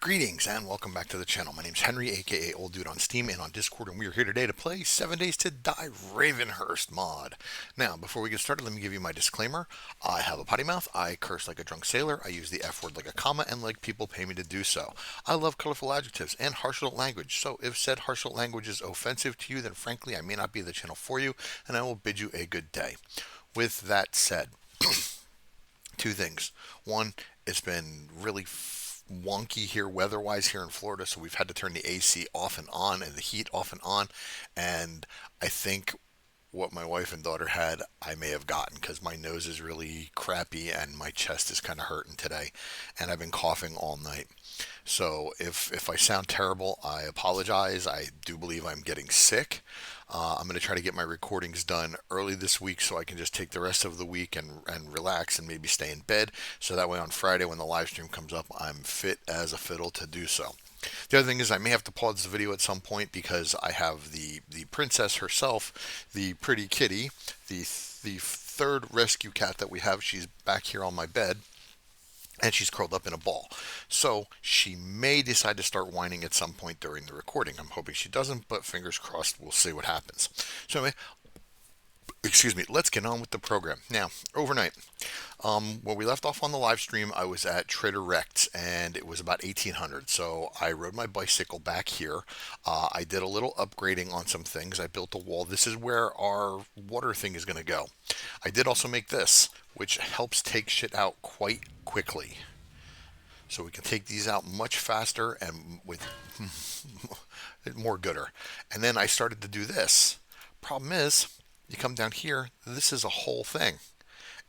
Greetings and welcome back to the channel. My name's Henry, aka Old Dude on Steam and on Discord, and we are here today to play 7 Days to Die Ravenhearst mod. Now, before we get started, let me give you my disclaimer. I have a potty mouth, I curse like a drunk sailor, I use the F word like a comma, and like people pay me to do so. I love colorful adjectives and harsh adult language, so if said harsh adult language is offensive to you, then frankly I may not be the channel for you, and I will bid you a good day. With that said, two things. One, it's been really wonky here weather-wise here in Florida, so we've had to turn the AC off and on and the heat off and on. And I think what my wife and daughter had, I may have gotten because my nose is really crappy and my chest is kind of hurting today, and I've been coughing all night. So if I sound terrible, I apologize. I do believe I'm getting sick. I'm going to try to get my recordings done early this week so I can just take the rest of the week and relax and maybe stay in bed. So that way on Friday when the live stream comes up, I'm fit as a fiddle to do so. The other thing is I may have to pause the video at some point because I have the princess herself, the pretty kitty, the third rescue cat that we have. She's back here on my bed and she's curled up in a ball. So she may decide to start whining at some point during the recording. I'm hoping she doesn't, but fingers crossed, we'll see what happens. So anyway, excuse me, let's get on with the program. Now, overnight, when we left off on the live stream, I was at Trader Rec's and it was about 1800. So I rode my bicycle back here. I did a little upgrading on some things. I built a wall. This is where our water thing is going to go. I did also make this, which helps take shit out quite quickly. So we can take these out much faster and with more gooder. And then I started to do this. Problem is, you come down here, this is a whole thing.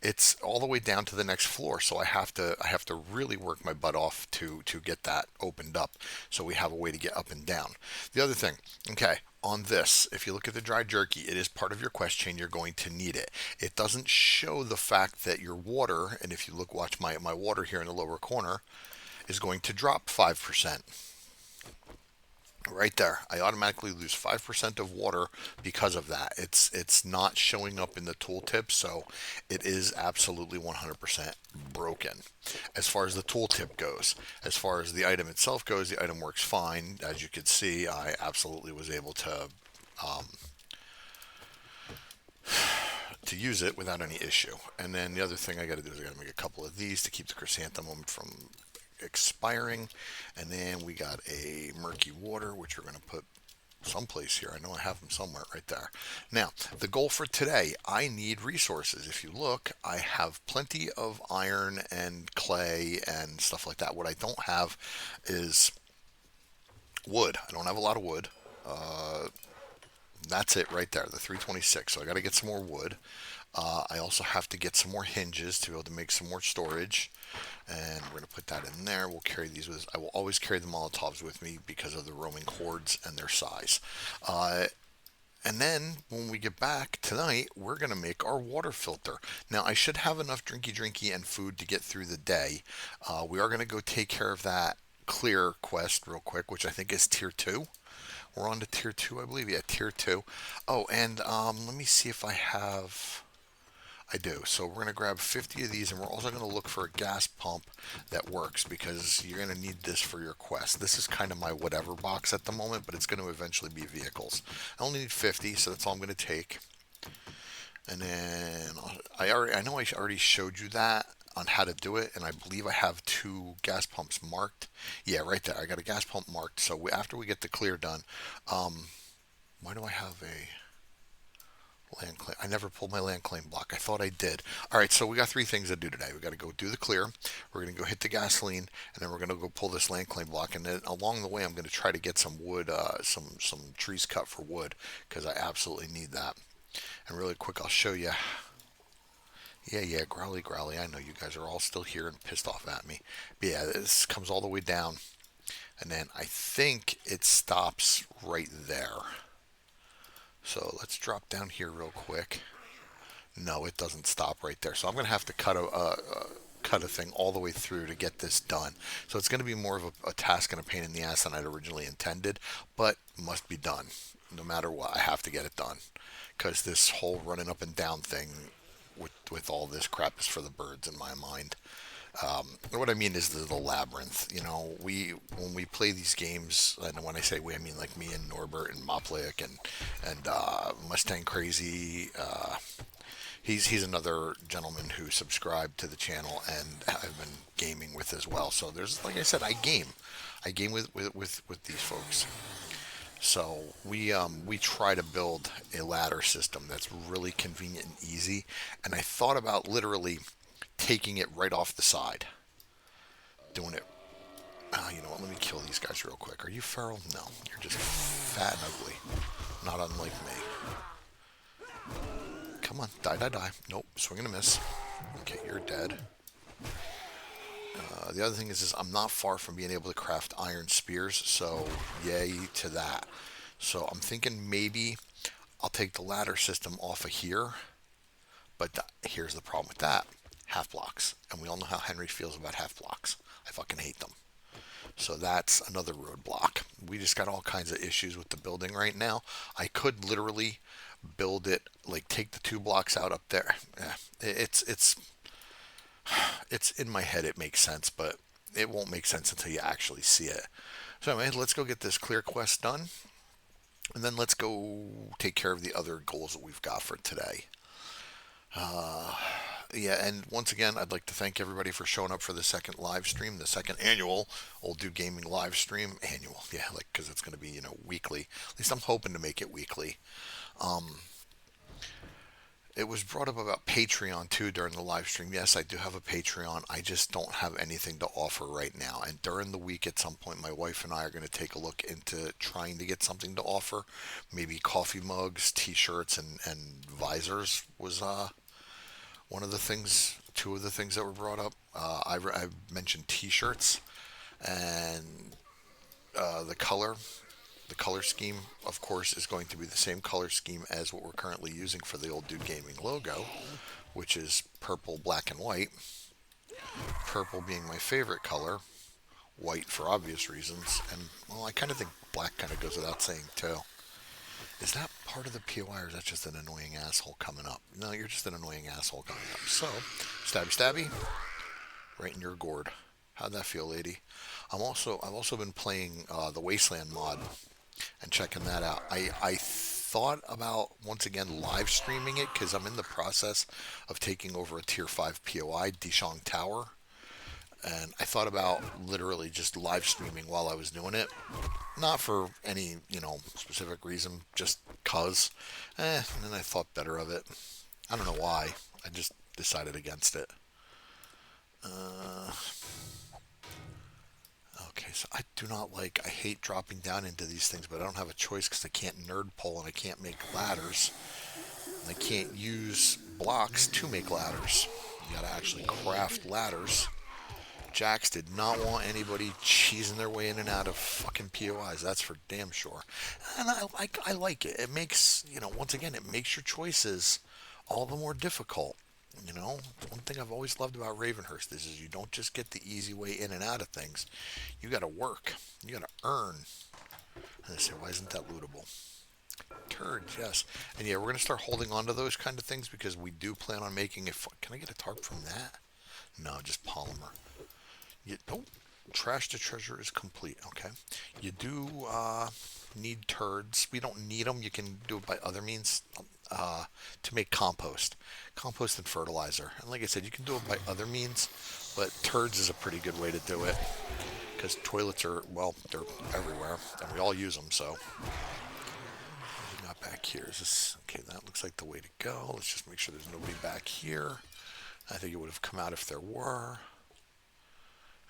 It's all the way down to the next floor, so I have to really work my butt off to get that opened up so we have a way to get up and down. The other thing, okay, on this, if you look at the dry jerky, it is part of your quest chain. You're going to need it. It doesn't show the fact that your water, and if you look, watch my water here in the lower corner, is going to drop 5%. Right there, I automatically lose 5% of water because of that. It's not showing up in the tooltip, so it is absolutely 100% broken. As far as the tooltip goes, as far as the item itself goes, the item works fine. As you can see, I absolutely was able to use it without any issue. And then the other thing I got to do is I got to make a couple of these to keep the chrysanthemum from expiring. And then we got a murky water, which we're going to put someplace here. I know I have them somewhere right there. Now, the goal for today, I need resources. If you look, I have plenty of iron and clay and stuff like that. What I don't have is wood. I don't have a lot of wood. That's it right there, the 326. So I got to get some more wood. I also have to get some more hinges to be able to make some more storage. And we're going to put that in there. We'll carry these with us. I will always carry the Molotovs with me because of the roaming hordes and their size. And then when we get back tonight, we're going to make our water filter. Now, I should have enough drinky and food to get through the day. We are going to go take care of that clear quest real quick, which I think is tier 2. We're on to tier 2, I believe. Yeah, tier 2. Oh, and let me see if I have... I do. So we're going to grab 50 of these, and we're also going to look for a gas pump that works because you're going to need this for your quest. This is kind of my whatever box at the moment, but it's going to eventually be vehicles. I only need 50, so that's all I'm going to take. And then I know I already showed you that on how to do it, and I believe I have 2 gas pumps marked. Yeah, right there. I got a gas pump marked. So after we get the clear done, why do I have a... land claim. I never pulled my land claim block. I thought I did. All right, so we got 3 things to do today. We got to go do the clear. We're going to go hit the gasoline, and then we're going to go pull this land claim block. And then along the way, I'm going to try to get some wood, some trees cut for wood because I absolutely need that. And really quick, I'll show you. Yeah, growly. I know you guys are all still here and pissed off at me. But yeah, this comes all the way down, and then I think it stops right there. So let's drop down here real quick. No, it doesn't stop right there. So I'm going to have to cut a thing all the way through to get this done. So it's going to be more of a task and a pain in the ass than I'd originally intended, but must be done. No matter what, I have to get it done because this whole running up and down thing with all this crap is for the birds in my mind. What I mean is the labyrinth. You know, when we play these games, and when I say we, I mean like me and Norbert and Moplick and Mustang Crazy. He's another gentleman who subscribed to the channel and I've been gaming with as well. So there's, like I said, I game with these folks. So we try to build a ladder system that's really convenient and easy. And I thought about literally taking it right off the side, doing it. You know what? Let me kill these guys real quick. Are you feral? No, you're just fat and ugly. Not unlike me. Come on, die, die, die. Nope, swing and a miss. Okay, you're dead. The other thing is I'm not far from being able to craft iron spears, so yay to that. So I'm thinking maybe I'll take the ladder system off of here, but here's the problem with that. Half blocks. And we all know how Henry feels about half blocks. I fucking hate them. So that's another roadblock. We just got all kinds of issues with the building right now. I could literally build it, like take the 2 blocks out up there. It's in my head. It makes sense, but it won't make sense until you actually see it. So anyway, let's go get this clear quest done, and then let's go take care of the other goals that we've got for today. Yeah, and once again, I'd like to thank everybody for showing up for the second live stream, the second annual Old Dude Gaming live stream. Annual, yeah, like because it's going to be weekly. At least I'm hoping to make it weekly. It was brought up about Patreon too during the live stream. Yes, I do have a Patreon. I just don't have anything to offer right now. And during the week, at some point, my wife and I are going to take a look into trying to get something to offer. Maybe coffee mugs, T-shirts, and visors was one of the things. Two of the things that were brought up. I mentioned T-shirts and the color. The color scheme, of course, is going to be the same color scheme as what we're currently using for the Old Dude Gaming logo, which is purple, black, and white. Purple being my favorite color, white for obvious reasons, and, well, I kind of think black kind of goes without saying, too. Is that part of the POI, or is that just an annoying asshole coming up? No, you're just an annoying asshole coming up. So, stabby stabby, right in your gourd. How'd that feel, lady? I've also been playing the Wasteland mod and checking that out. I thought about once again live streaming it because I'm in the process of taking over a tier 5 POI, Dishong Tower, and I thought about literally just live streaming while I was doing it, not for any specific reason, just cause. And then I thought better of it. I don't know why. I just decided against it. Okay, so I hate dropping down into these things, but I don't have a choice because I can't nerd pull and I can't make ladders. And I can't use blocks to make ladders. You gotta actually craft ladders. Jax did not want anybody cheesing their way in and out of fucking POIs, that's for damn sure. And I like it. It makes, once again, it makes your choices all the more difficult. One thing I've always loved about Ravenhearst is you don't just get the easy way in and out of things. You got to work. You got to earn. And they say, why isn't that lootable? Turds, yes. And yeah, we're going to start holding on to those kind of things because we do plan on making a... Can I get a tarp from that? No, just polymer. Trash to treasure is complete. Okay. You do need turds. We don't need them. You can do it by other means to make compost and fertilizer. And like I said, you can do it by other means, but turds is a pretty good way to do it because toilets are, well, they're everywhere and we all use them. So what we got back here is this. Okay, that looks like the way to go. Let's just make sure there's nobody back here. I think it would have come out if there were.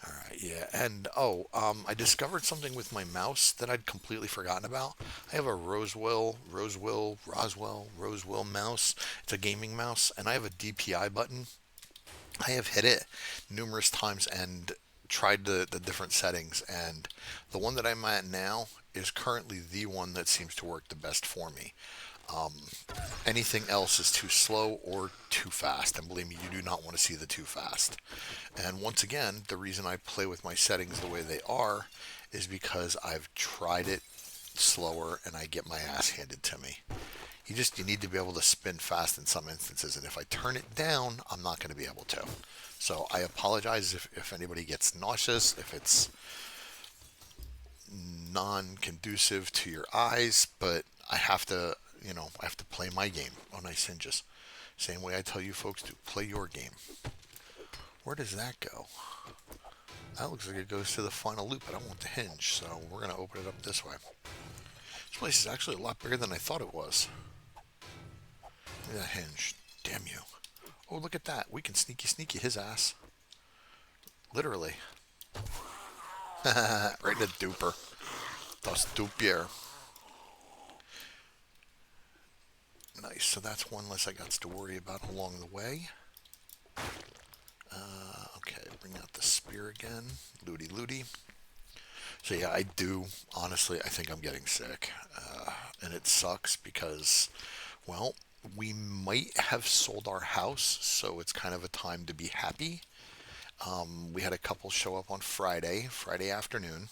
All right, yeah, and I discovered something with my mouse that I'd completely forgotten about. I have a Roswell mouse. It's a gaming mouse, and I have a DPI button. I have hit it numerous times and tried the different settings, and the one that I'm at now is currently the one that seems to work the best for me. Anything else is too slow or too fast, and believe me, you do not want to see the too fast. And once again, the reason I play with my settings the way they are is because I've tried it slower and I get my ass handed to me. You need to be able to spin fast in some instances, and if I turn it down, I'm not going to be able to. So I apologize if anybody gets nauseous, if it's non-conducive to your eyes, but I have to, I have to play my game. Oh, nice hinges. Same way I tell you folks to play your game. Where does that go? That looks like it goes to the final loop, but I want the hinge, so we're going to open it up this way. This place is actually a lot bigger than I thought it was. Look at that hinge. Damn you. Oh, look at that. We can sneaky sneaky his ass. Literally. Right in the duper. Das dupier. Nice. So that's one less I got to worry about along the way. Okay, bring out the spear again. Looty looty. So yeah, I do. Honestly, I think I'm getting sick. And it sucks because, well, we might have sold our house, so it's kind of a time to be happy. We had a couple show up on Friday afternoon,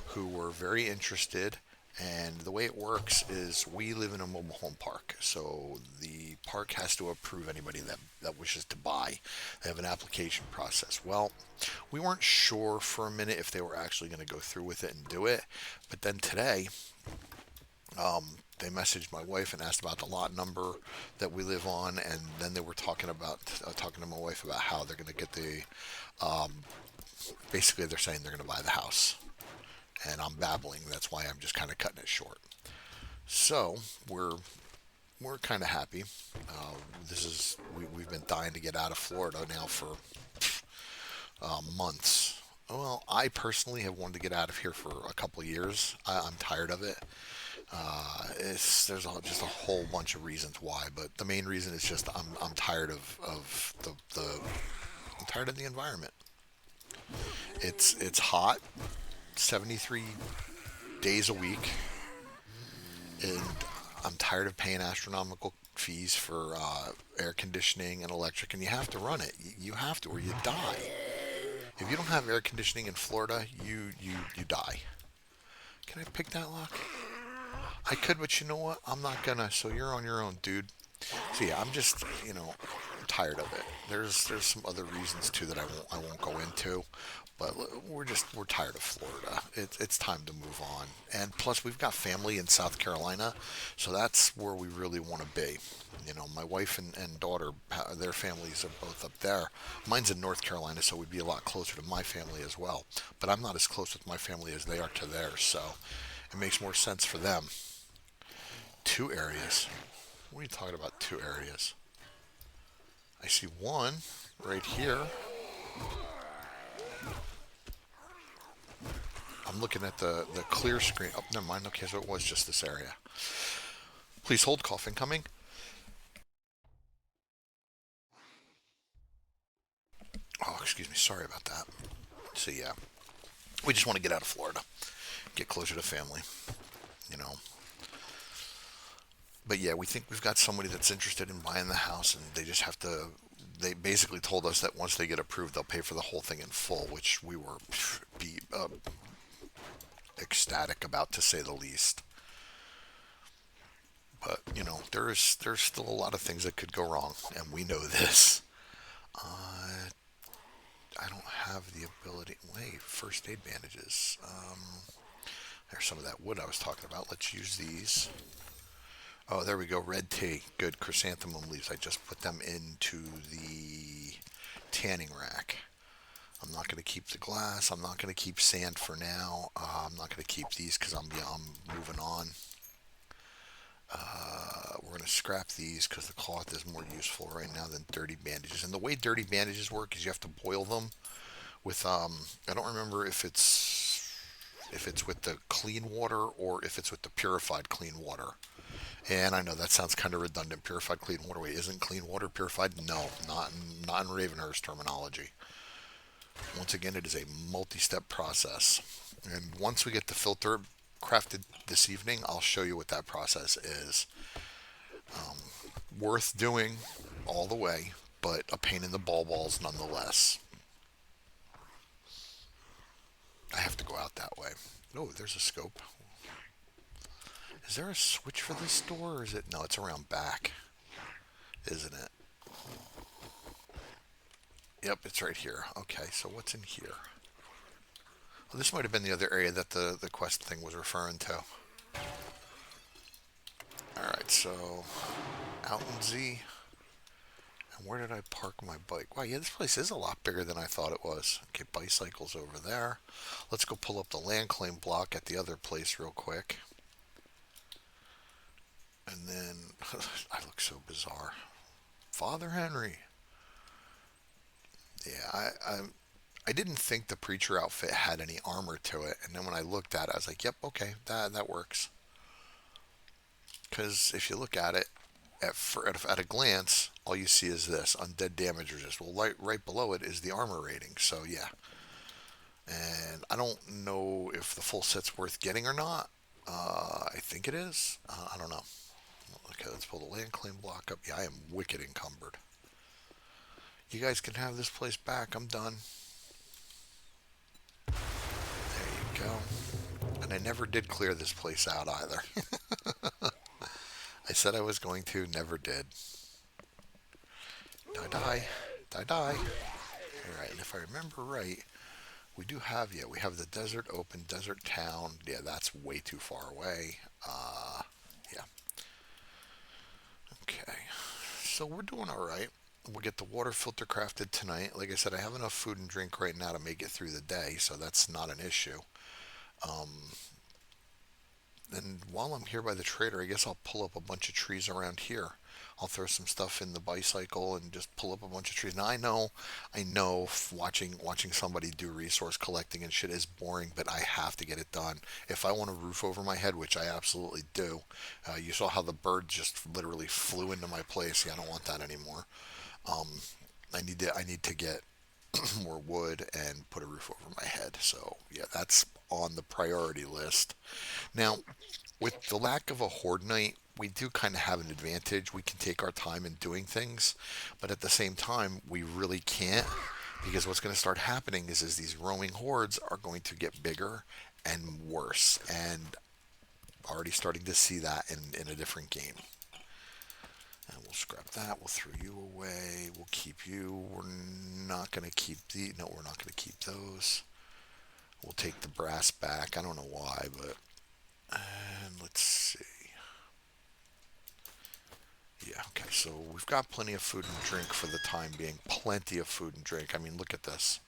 who were very interested. And the way it works is we live in a mobile home park, so the park has to approve anybody that wishes to buy. They have an application process. Well, we weren't sure for a minute if they were actually going to go through with it and do it, but then today they messaged my wife and asked about the lot number that we live on, and then they were talking to my wife about how they're going to get the. Basically, they're saying they're going to buy the house, and I'm babbling. That's why I'm just kind of cutting it short. So we're kind of happy. We've been dying to get out of Florida now for months. Well, I personally have wanted to get out of here for a couple of years. I'm tired of it. Just a whole bunch of reasons why, but the main reason is just I'm tired of the I'm tired of the environment. It's hot, 73 days a week, and I'm tired of paying astronomical fees for air conditioning and electric, and you have to run it. You have to, or you die. If you don't have air conditioning in Florida, you die. Can I pick that lock? I could, but you know what? I'm not gonna. So you're on your own, dude. So yeah, I'm just tired of it. There's some other reasons too that I won't go into, but we're tired of Florida. It's time to move on. And plus, we've got family in South Carolina, so that's where we really want to be. My wife and daughter, their families are both up there. Mine's in North Carolina, so we'd be a lot closer to my family as well. But I'm not as close with my family as they are to theirs, so it makes more sense for them. Two areas. What are you talking about? Two areas. I see one right here. I'm looking at the clear screen. Oh, never mind. Okay, so it was just this area. Please hold. Cough incoming. Oh, excuse me. Sorry about that. So yeah, we just want to get out of Florida, get closer to family. You know. But yeah, we think we've got somebody that's interested in buying the house, and they just have to. They basically told us that once they get approved, they'll pay for the whole thing in full, which we were be ecstatic about, to say the least. But there's still a lot of things that could go wrong, and we know this. Uh, I don't have the ability. Wait, first aid bandages. There's some of that wood I was talking about. Let's use these. Oh, there we go. Red tea. Good. Chrysanthemum leaves. I just put them into the tanning rack. I'm not going to keep the glass. I'm not going to keep sand for now. I'm not going to keep these because I'm moving on. We're going to scrap these because the cloth is more useful right now than dirty bandages. And the way dirty bandages work is you have to boil them with I don't remember if it's with the clean water or if it's with the purified clean water. And I know that sounds kind of redundant. Purified clean water. Wait, isn't clean water purified? No, not in Ravenhearst terminology. Once again, it is a multi-step process. And once we get the filter crafted this evening, I'll show you what that process is. Worth doing all the way, but a pain in the balls nonetheless. I have to go out that way. Oh, there's a scope. Is there a switch for this door, or is it? No, it's around back, isn't it? Yep, it's right here. Okay, so what's in here? Well, this might have been the other area that the quest thing was referring to. Alright, so out in Z. And where did I park my bike? Wow, yeah, this place is a lot bigger than I thought it was. Okay, bicycle's over there. Let's go pull up the land claim block at the other place real quick. And then, I look so bizarre. Father Henry. Yeah, I didn't think the preacher outfit had any armor to it, and then when I looked at it, I was like, "Yep, okay, that works." Because if you look at it at a glance, all you see is this undead damage resist. Well, right below it is the armor rating. So yeah, and I don't know if the full set's worth getting or not. I think it is. I don't know. Okay, let's pull the land claim block up. Yeah, I am wicked encumbered. You guys can have this place back. I'm done. There you go. And I never did clear this place out either. I said I was going to, never did. Die, die. Die, die. Alright, and if I remember right, we do have, yeah, we have the desert open, desert town. Yeah, that's way too far away. Yeah. Okay. So we're doing alright. We'll get the water filter crafted tonight. Like I said, I have enough food and drink right now to make it through the day, so that's not an issue. And while I'm here by the trader, I guess I'll pull up a bunch of trees around here. I'll throw some stuff in the bicycle and just pull up a bunch of trees. Now I know, watching somebody do resource collecting and shit is boring, but I have to get it done if I want a roof over my head, which I absolutely do. You saw how the bird just literally flew into my place. Yeah, I don't want that anymore. Um, I need to get more wood and put a roof over my head. So yeah, that's on the priority list. Now, with the lack of a horde night, we do kind of have an advantage. We can take our time in doing things, but at the same time, we really can't because what's going to start happening is these roaming hordes are going to get bigger and worse, and already starting to see that in a different game. And we'll scrap that. We'll throw you away. We'll keep you. We're not going to keep the. No, we're not going to keep those. We'll take the brass back. I don't know why, but. And let's see. Yeah, okay, so we've got plenty of food and drink for the time being. Plenty of food and drink. I mean, look at this.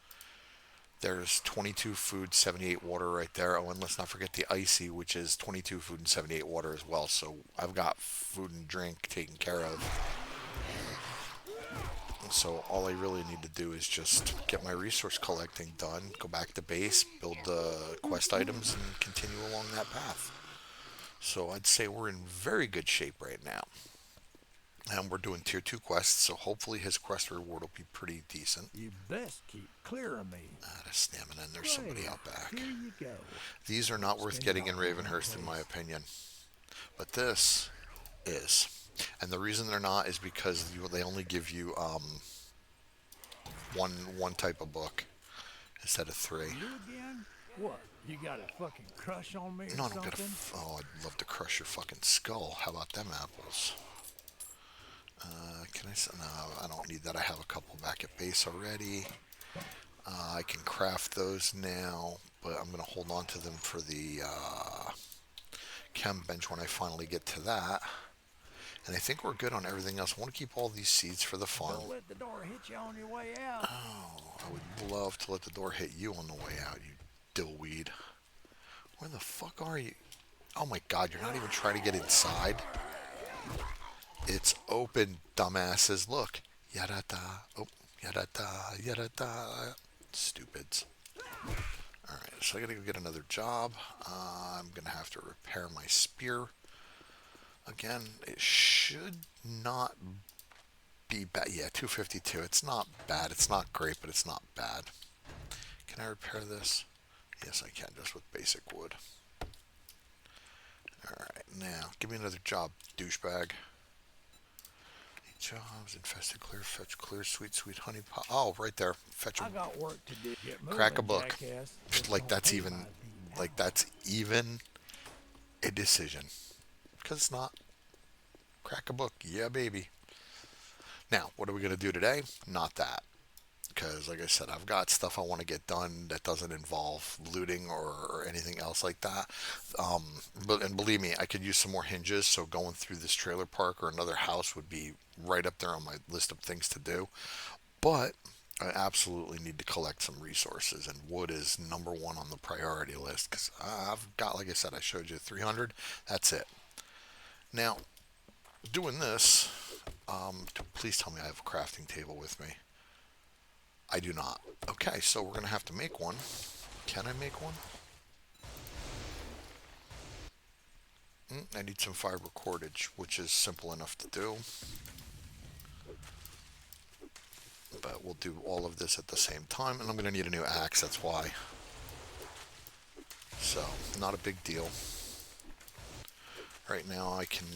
There's 22 food, 78 water right there. Oh, and let's not forget the icy, which is 22 food and 78 water as well. So I've got food and drink taken care of. So all I really need to do is just get my resource collecting done, go back to base, build the quest items, and continue along that path. So I'd say we're in very good shape right now. And we're doing tier 2 quests, so hopefully his quest reward will be pretty decent. You best keep clear of me. There's stamina, and there's somebody out back. Here you go. These are not worth getting in Ravenhearst, in my opinion. But this is. And the reason they're not is because they only give you one type of book instead of 3. You again? What? You got a fucking crush on me or No, I don't something? got a. Oh, I'd love to crush your fucking skull. How about them apples? Can I? No, I don't need that. I have a couple back at base already. I can craft those now, but I'm going to hold on to them for the chem bench when I finally get to that. And I think we're good on everything else. I want to keep all these seeds for the farm. Don't let the door hit you on your way out. Oh, I would love to let the door hit you on the way out, you dillweed. Where the fuck are you? Oh my god, you're not even trying to get inside. It's open, dumbasses. Look. Yada-da. Oh, yada-da, yada-da. Stupids. Alright, so I gotta go get another job. I'm gonna have to repair my spear. Again, it should not be bad. Yeah, 252. It's not bad. It's not great, but it's not bad. Can I repair this? Yes, I can, just with basic wood. Alright, now, give me another job, douchebag. Jobs, infested, clear, fetch, clear, sweet, sweet honey pot. Oh, right there. Fetch a. I got work to do. Get moving, Crack a book. jackass. Like that's even a decision. Because it's not. Crack a book. Yeah, baby. Now, what are we going to do today? Not that. Because, like I said, I've got stuff I want to get done that doesn't involve looting or anything else like that. And believe me, I could use some more hinges, so going through this trailer park or another house would be right up there on my list of things to do. But I absolutely need to collect some resources, and wood is number one on the priority list because I've got, like I said, I showed you 300. That's it. Now, doing this, please tell me I have a crafting table with me. I do not. Okay, so we're going to have to make one. Can I make one? I need some fiber cordage, which is simple enough to do. But we'll do all of this at the same time, and I'm going to need a new axe, that's why. So, not a big deal. Right now I can...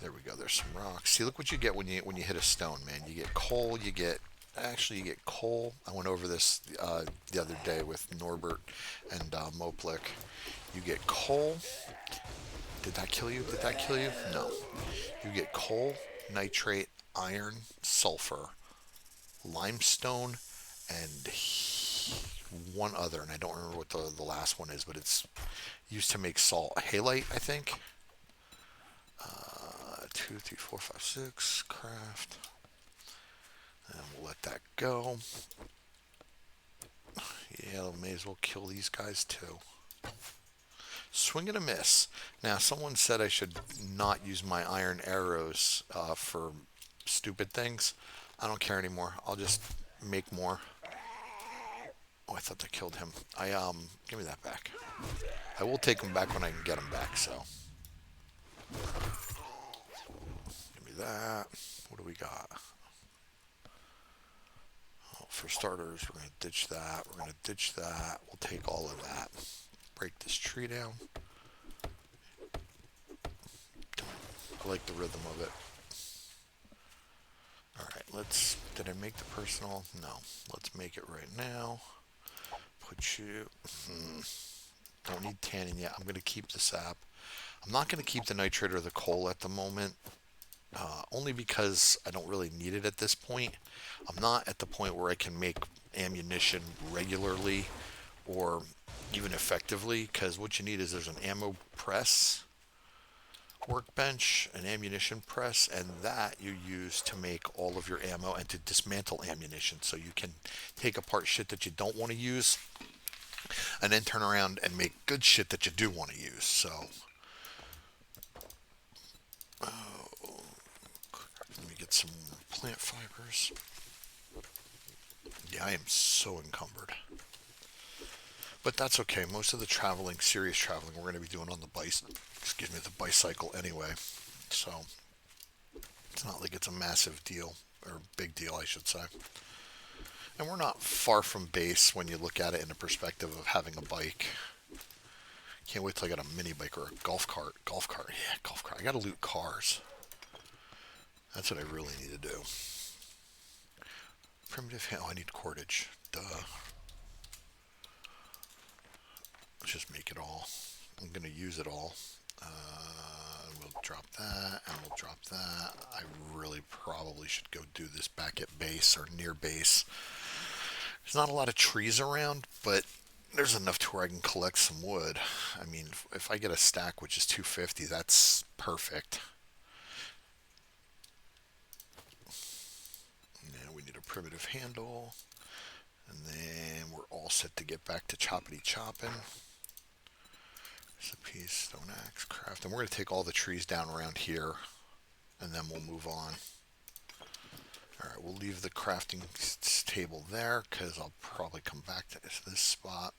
There we go, there's some rocks. See, look what you get when you hit a stone, man. You get coal, you get... Actually, you get coal. I went over this the other day with Norbert and Moplik. You get coal. Did that kill you? Did that kill you? No. You get coal, nitrate, iron, sulfur, limestone, and one other, and I don't remember what the last one is, but it's used to make salt. Halite, I think. 2, 3, 4, 5, 6. Craft. And we'll let that go. Yeah, may as well kill these guys too. Swing and a miss. Now, someone said I should not use my iron arrows for stupid things. I don't care anymore. I'll just make more. Oh, I thought that killed him. Give me that back. I will take them back when I can get them back, so. Give me that. What do we got? Oh, for starters, we're going to ditch that. We're going to ditch that. We'll take all of that. Break this tree down. I like the rhythm of it. Alright, did I make the personal? No. Let's make it right now. Put you, don't need tanning yet. I'm going to keep the sap. I'm not going to keep the nitrate or the coal at the moment. Only because I don't really need it at this point. I'm not at the point where I can make ammunition regularly or even effectively, because what you need is there's an ammo press workbench, an ammunition press, and that you use to make all of your ammo and to dismantle ammunition, so you can take apart shit that you don't want to use and then turn around and make good shit that you do want to use. So let me get some plant fibers. Yeah, I am so encumbered. But that's okay. Most of the traveling, serious traveling, we're going to be doing on the the bicycle anyway. So it's not like it's a massive deal, or big deal, I should say. And we're not far from base when you look at it in the perspective of having a bike. Can't wait till I get a mini bike or a golf cart. Golf cart, yeah, golf cart. I got to loot cars. That's what I really need to do. Primitive, oh, I need cordage. Duh. Let's just make it all. I'm going to use it all. We'll drop that, and we'll drop that. I really probably should go do this back at base or near base. There's not a lot of trees around, but there's enough to where I can collect some wood. I mean, if I get a stack, which is 250, that's perfect. Now we need a primitive handle, and then we're all set to get back to choppity chopping. There's a piece, stone axe, craft, and we're going to take all the trees down around here, and then we'll move on. Alright, we'll leave the crafting table there, because I'll probably come back to this spot.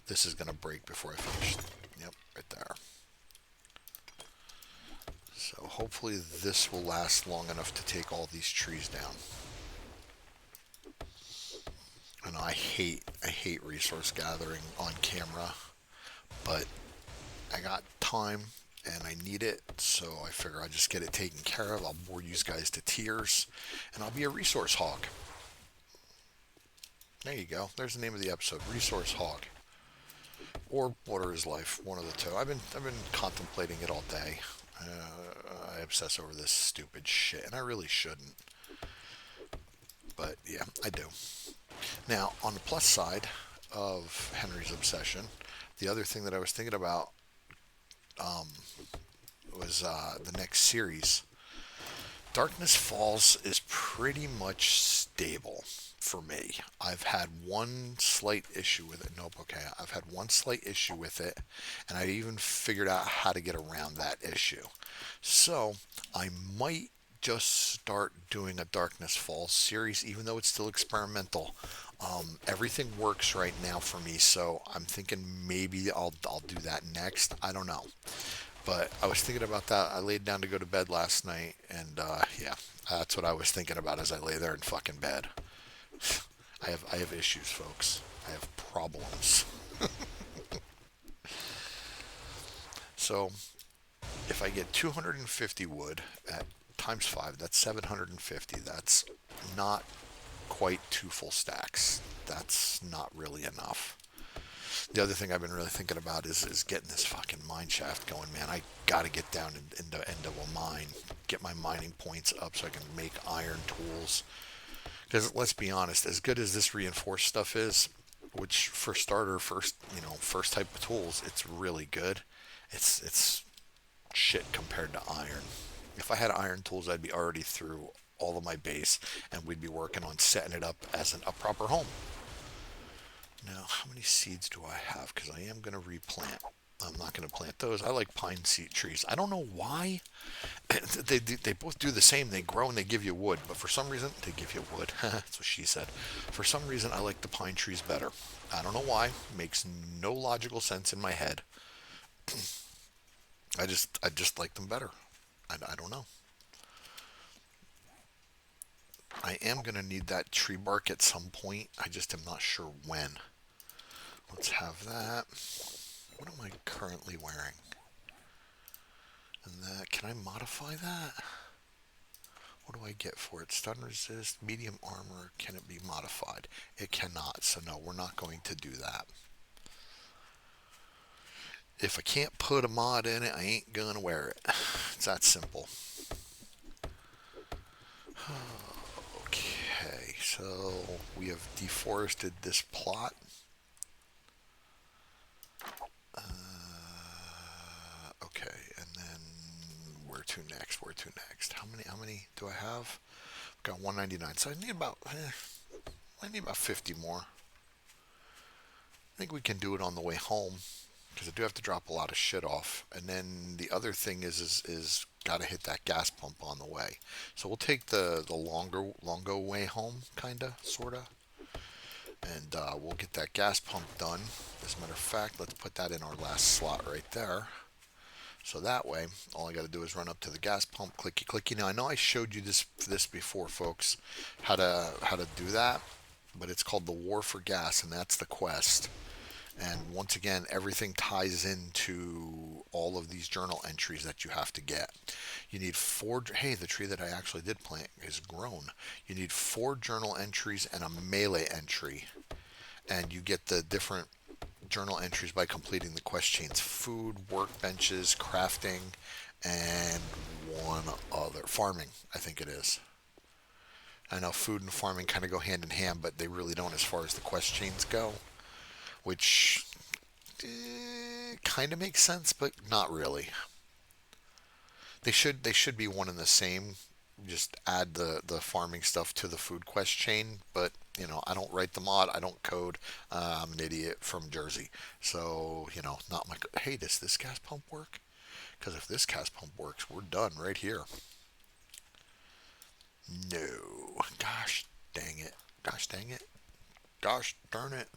This is going to break before I finish. Yep, right there. So hopefully this will last long enough to take all these trees down. I know I hate resource gathering on camera, but I got time and I need it, so I figure I'll just get it taken care of. I'll bore you guys to tears, and I'll be a resource hog. There you go. There's the name of the episode, Resource Hog. or water is life. One of the two. I've been contemplating it all day. I obsess over this stupid shit, and I really shouldn't. But yeah, I do. Now, on the plus side of Henry's obsession, the other thing that I was thinking about was the next series. Darkness Falls is pretty much stable for me. I've had one slight issue with it. Nope, okay. I've had one slight issue with it, and I even figured out how to get around that issue. So I might just start doing a Darkness Falls series, even though it's still experimental. Everything works right now for me, so I'm thinking maybe I'll do that next. I don't know. But I was thinking about that. I laid down to go to bed last night, and yeah, that's what I was thinking about as I lay there in fucking bed. I have issues, folks. I have problems. So if I get 250 wood at times five, that's 750. That's not quite two full stacks. That's not really enough. The other thing I've been really thinking about is getting this fucking mine shaft going, man. I gotta get down into a mine, get my mining points up so I can make iron tools. Because let's be honest, as good as this reinforced stuff is, which for starter, first type of tools, it's really good. It's shit compared to iron. If I had iron tools, I'd be already through all of my base, and we'd be working on setting it up as a proper home. Now, how many seeds do I have? Because I am going to replant. I'm not going to plant those. I like pine seed trees. I don't know why. They both do the same. They grow and they give you wood. But for some reason, they give you wood. That's what she said. For some reason, I like the pine trees better. I don't know why. Makes no logical sense in my head. I just like them better. I don't know. I am going to need that tree bark at some point. I just am not sure when. Let's have that. What am I currently wearing? And that, can I modify that? What do I get for it? Stun resist, medium armor. Can it be modified? It cannot. So no, we're not going to do that. If I can't put a mod in it, I ain't gonna wear it. It's that simple. Okay, so we have deforested this plot. Okay, and then where to next? Where to next? How many do I have? I've got 199. So I need about 50 more. I think we can do it on the way home because I do have to drop a lot of shit off. And then the other thing is got to hit that gas pump on the way. So we'll take the longer way home, kinda, sorta, and we'll get that gas pump done. As a matter of fact, let's put that in our last slot right there. So that way, all I got to do is run up to the gas pump, clicky clicky. Now I know I showed you this before, folks, how to do that, but it's called the War for Gas, and that's the quest. And once again, everything ties into all of these journal entries that you have to get. You need four. Hey, the tree that I actually did plant is grown. You need four journal entries and a melee entry, and you get the different journal entries by completing the quest chains: food, workbenches, crafting, and one other, farming, I think it is. I know food and farming kind of go hand in hand, but they really don't as far as the quest chains go, which kind of makes sense, but not really. They should be one and the same. Just add the farming stuff to the food quest chain, but I don't write the mod. I don't code. I'm an idiot from Jersey, so not my. Hey, does this gas pump work? Because if this gas pump works, we're done right here. No, gosh dang it, gosh dang it, gosh darn it,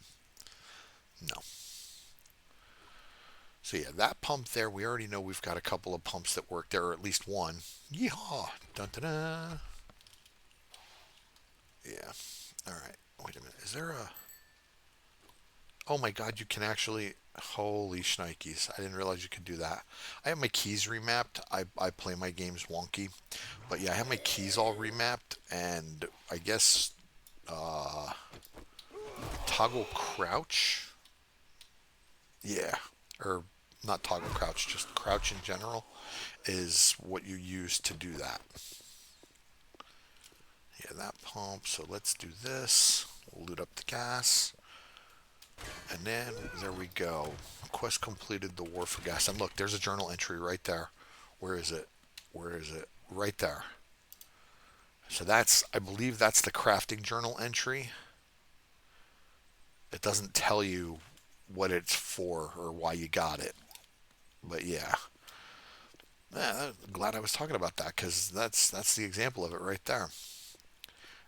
no. So yeah, that pump there, we already know we've got a couple of pumps that work there, or at least one. Yeehaw! Dun dun dun. Yeah. All right. Wait a minute. Is there a? Oh my God! You can actually. Holy shnikes! I didn't realize you could do that. I have my keys remapped. I play my games wonky, but yeah, I have my keys all remapped, and I guess toggle crouch. Yeah, or not toggle crouch, just crouch in general is what you use to do that. Yeah, that pump. So let's do this. We'll loot up the gas. And then there we go. Quest completed, the war for gas. And look, there's a journal entry right there. Where is it? Where is it? Right there. So that's, I believe that's the crafting journal entry. It doesn't tell you what it's for or why you got it. But yeah, glad I was talking about that because that's the example of it right there.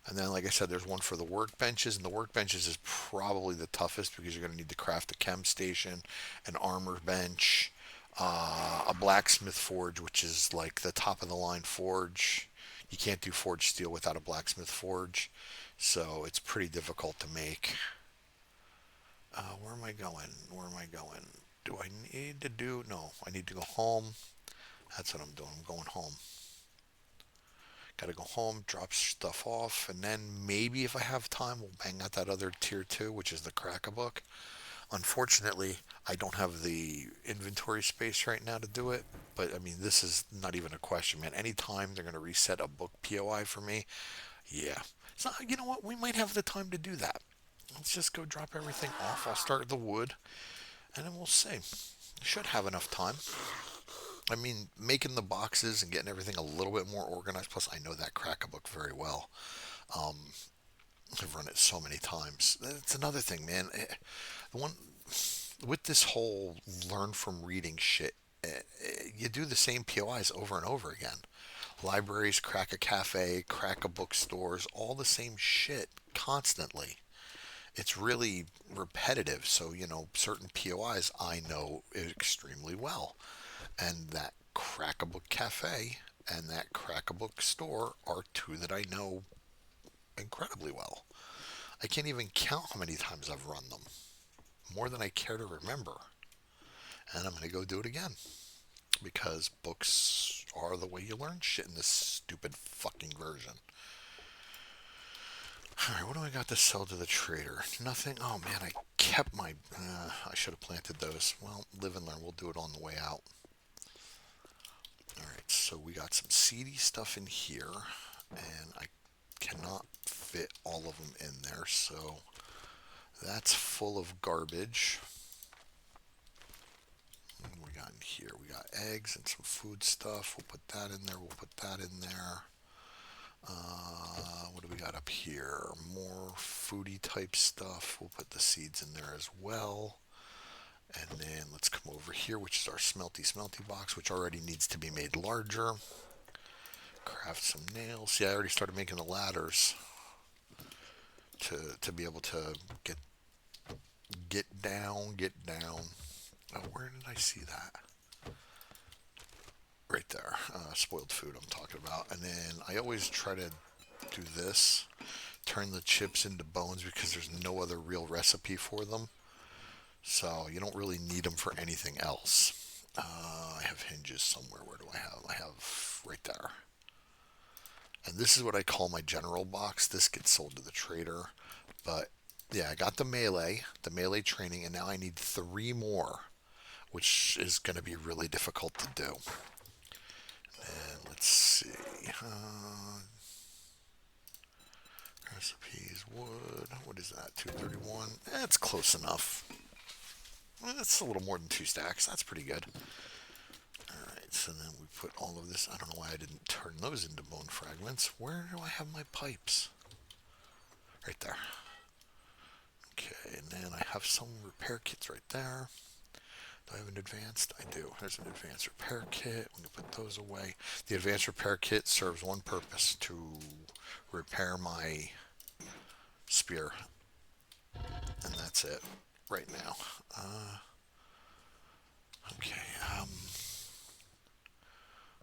And then, like I said, there's one for the workbenches, and the workbenches is probably the toughest because you're going to need to craft a chem station, an armor bench, a blacksmith forge, which is like the top of the line forge. You can't do forged steel without a blacksmith forge, so it's pretty difficult to make. Where am I going? Where am I going? Do I need to do? No, I need to go home. That's what I'm doing. I'm going home. Gotta go home, drop stuff off, and then maybe if I have time, we'll bang out that other tier 2, which is the Crack-a-Book. Unfortunately, I don't have the inventory space right now to do it, but I mean, this is not even a question, man. Anytime they're going to reset a book POI for me, yeah. So, you know what? We might have the time to do that. Let's just go drop everything off. I'll start the wood, and then we'll see. Should have enough time. I mean, making the boxes and getting everything a little bit more organized. Plus, I know that Crack-a-Book very well. Um, I've run it so many times. That's another thing, man. The one with this whole learn from reading shit, you do the same POIs over and over again. Libraries, crack a cafe, crack a bookstores, all the same shit constantly. It's really repetitive. So, certain POIs I know extremely well. And that crack a book cafe and that crack a book store are two that I know incredibly well. I can't even count how many times I've run them. More than I care to remember. And I'm going to go do it again. Because books are the way you learn shit in this stupid fucking version. Alright, what do I got to sell to the trader? Nothing. Oh man, I kept my. I should have planted those. Well, live and learn. We'll do it on the way out. Alright, so we got some seedy stuff in here. And I cannot fit all of them in there, so that's full of garbage. What do we got in here? We got eggs and some food stuff. We'll put that in there. We'll put that in there. What do we got up here? More foodie type stuff. We'll put the seeds in there as well. And then let's come over here, which is our smelty box, which already needs to be made larger. Craft some nails. See, I already started making the ladders to be able to get down, get down. Oh, where did I see that? Right there. Spoiled food I'm talking about. And then I always try to do this. Turn the chips into bones because there's no other real recipe for them. So you don't really need them for anything else. I have hinges somewhere. Where do I have? I have right there. And this is what I call my general box. This gets sold to the trader. But yeah, I got the melee training, and now I need 3 more, which is going to be really difficult to do. And let's see. Recipes, wood. What is that? 231. That's close enough. That's a little more than 2 stacks. That's pretty good. Alright, so then we put all of this. I don't know why I didn't turn those into bone fragments. Where do I have my pipes? Right there. Okay, and then I have some repair kits right there. Do I have an advanced? I do. There's an advanced repair kit. We can put those away. The advanced repair kit serves one purpose: to repair my spear. And that's it right now. Okay,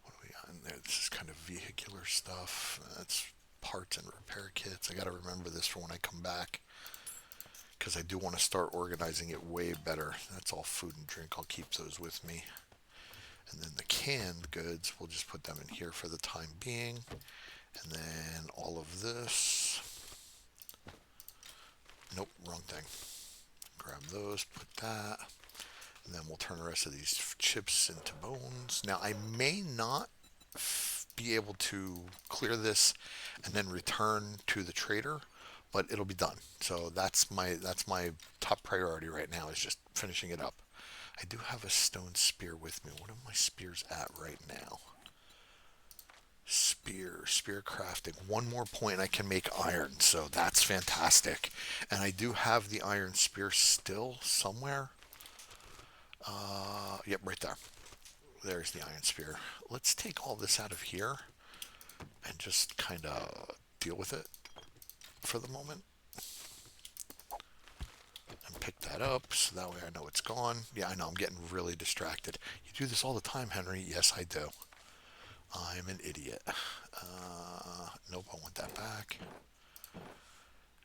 what do we got in there? This is kind of vehicular stuff. That's parts and repair kits. I got to remember this for when I come back because I do want to start organizing it way better. That's all food and drink. I'll keep those with me. And then the canned goods, we'll just put them in here for the time being. And then all of this. Nope, wrong thing. Grab those, put that. And then we'll turn the rest of these chips into bones. Now, I may not be able to clear this and then return to the trader, but it'll be done. So that's my top priority right now is just finishing it up. I do have a stone spear with me. What are my spears at right now? Spear crafting. One more point I can make iron, so that's fantastic. And I do have the iron spear still somewhere. Yep, right there. There's the iron spear. Let's take all this out of here and just kind of deal with it for the moment. And pick that up so that way I know it's gone. Yeah, I know, I'm getting really distracted. You do this all the time, Henry. Yes, I do. I'm an idiot. Nope, I want that back.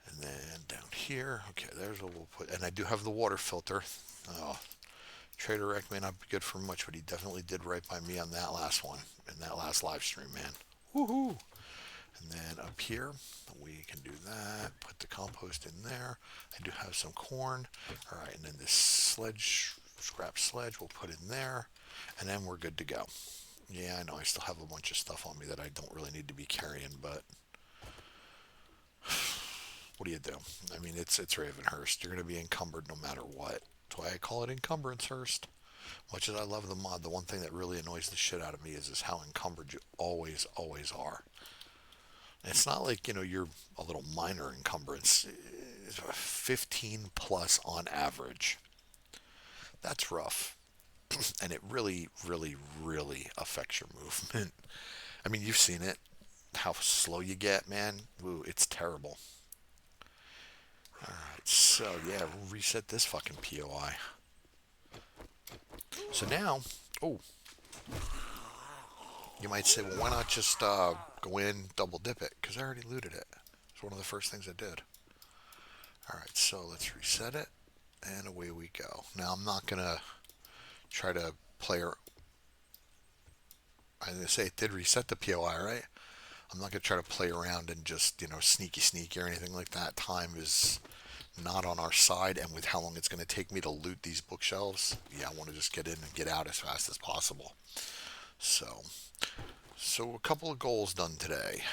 And then down here, okay, there's what we'll put. And I do have the water filter. Oh, Trader Rec may not be good for much, but he definitely did right by me on that last one, in that last live stream, man. Woohoo! And then up here, we can do that. Put the compost in there. I do have some corn. All right, and then this scrap sledge, we'll put in there. And then we're good to go. Yeah, I know, I still have a bunch of stuff on me that I don't really need to be carrying, but what do you do? I mean, it's Ravenhearst. You're going to be encumbered no matter what. That's why I call it encumbrance Hurst. Much as I love the mod, the one thing that really annoys the shit out of me is how encumbered you always are. And it's not like, you're a little minor encumbrance. It's 15 plus on average. That's rough. And it really, really, really affects your movement. I mean, you've seen it. How slow you get, man. Ooh, it's terrible. Alright, so yeah, we'll reset this fucking POI. So now, oh, you might say, well, why not just go in, double dip it? Because I already looted it. It's one of the first things I did. Alright, so let's reset it, and away we go. Now, I'm not going to try to play her. I was going to say it did reset the POI, right? I'm not going to try to play around and just, sneaky or anything like that. Time is not on our side, and with how long it's going to take me to loot these bookshelves, yeah, I want to just get in and get out as fast as possible. So a couple of goals done today.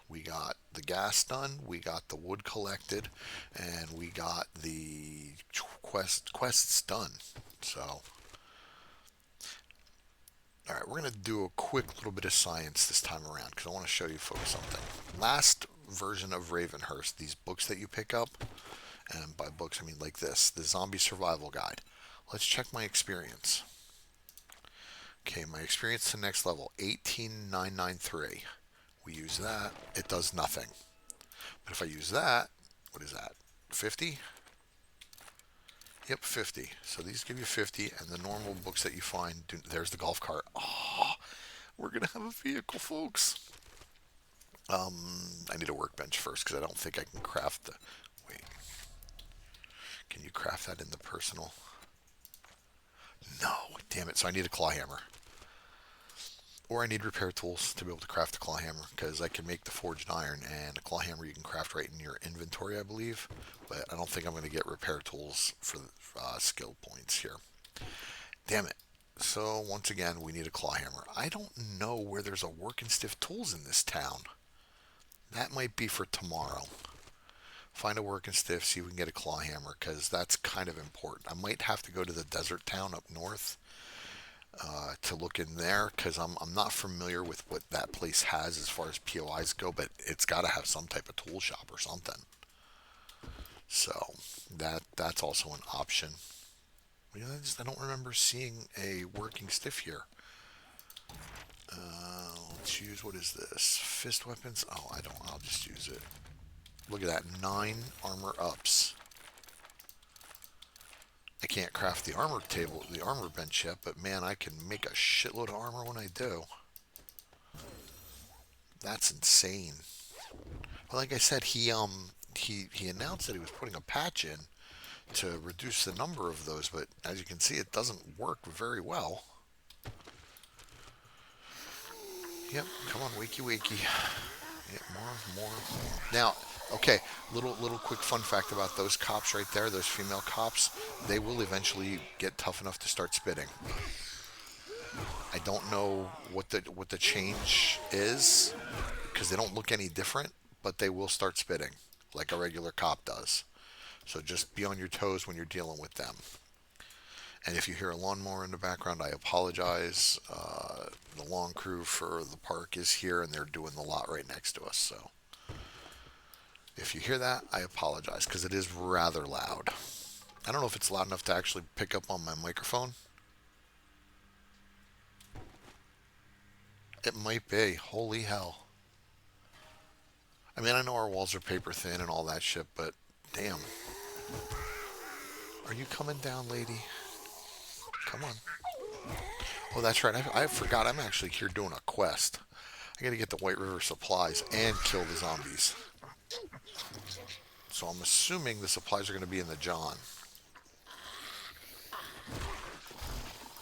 We got the gas done, we got the wood collected, and we got the quests done. So, all right, we're going to do a quick little bit of science this time around because I want to show you folks something. Last version of Ravenhearst, these books that you pick up, and by books I mean like this, the Zombie Survival Guide. Let's check my experience. Okay, my experience to next level, 18993. We use that, it does nothing. But if I use that, what is that, 50? Yep, 50. So these give you 50, and the normal books that you find, there's the golf cart. Oh, we're going to have a vehicle, folks. I need a workbench first, because I don't think I can craft the... Wait. Can you craft that in the personal? No, damn it. So I need a claw hammer. Or I need repair tools to be able to craft a claw hammer, because I can make the forged iron, and a claw hammer you can craft right in your inventory, I believe. But I don't think I'm going to get repair tools for skill points here. Damn it. So once again, we need a claw hammer. I don't know where there's a work and stiff tools in this town. That might be for tomorrow. Find a work and stiff, see if we can get a claw hammer, because that's kind of important. I might have to go to the desert town up north to look in there, because I'm not familiar with what that place has as far as POIs go, but it's got to have some type of tool shop or something. So that's also an option. I don't remember seeing a working stiff here. Let's use, what is this? Fist weapons? Oh, I'll just use it. Look at that, 9 armor ups. I can't craft the armor table, the armor bench yet, but man, I can make a shitload of armor when I do. That's insane. Well, like I said, he announced that he was putting a patch in to reduce the number of those, but as you can see, it doesn't work very well. Yep, come on, wakey wakey. Yeah, more. Now, okay, little quick fun fact about those cops right there, those female cops, they will eventually get tough enough to start spitting. I don't know what the change is because they don't look any different, but they will start spitting like a regular cop does. So just be on your toes when you're dealing with them. And if you hear a lawnmower in the background, I apologize. The lawn crew for the park is here, and they're doing the lot right next to us. So if you hear that, I apologize because it is rather loud. I don't know if it's loud enough to actually pick up on my microphone. It might be. Holy hell. I mean, I know our walls are paper thin and all that shit, but damn. Are you coming down, lady? Come on. Oh, that's right. I forgot. I'm actually here doing a quest. I gotta get the White River supplies and kill the zombies. So I'm assuming the supplies are gonna be in the John.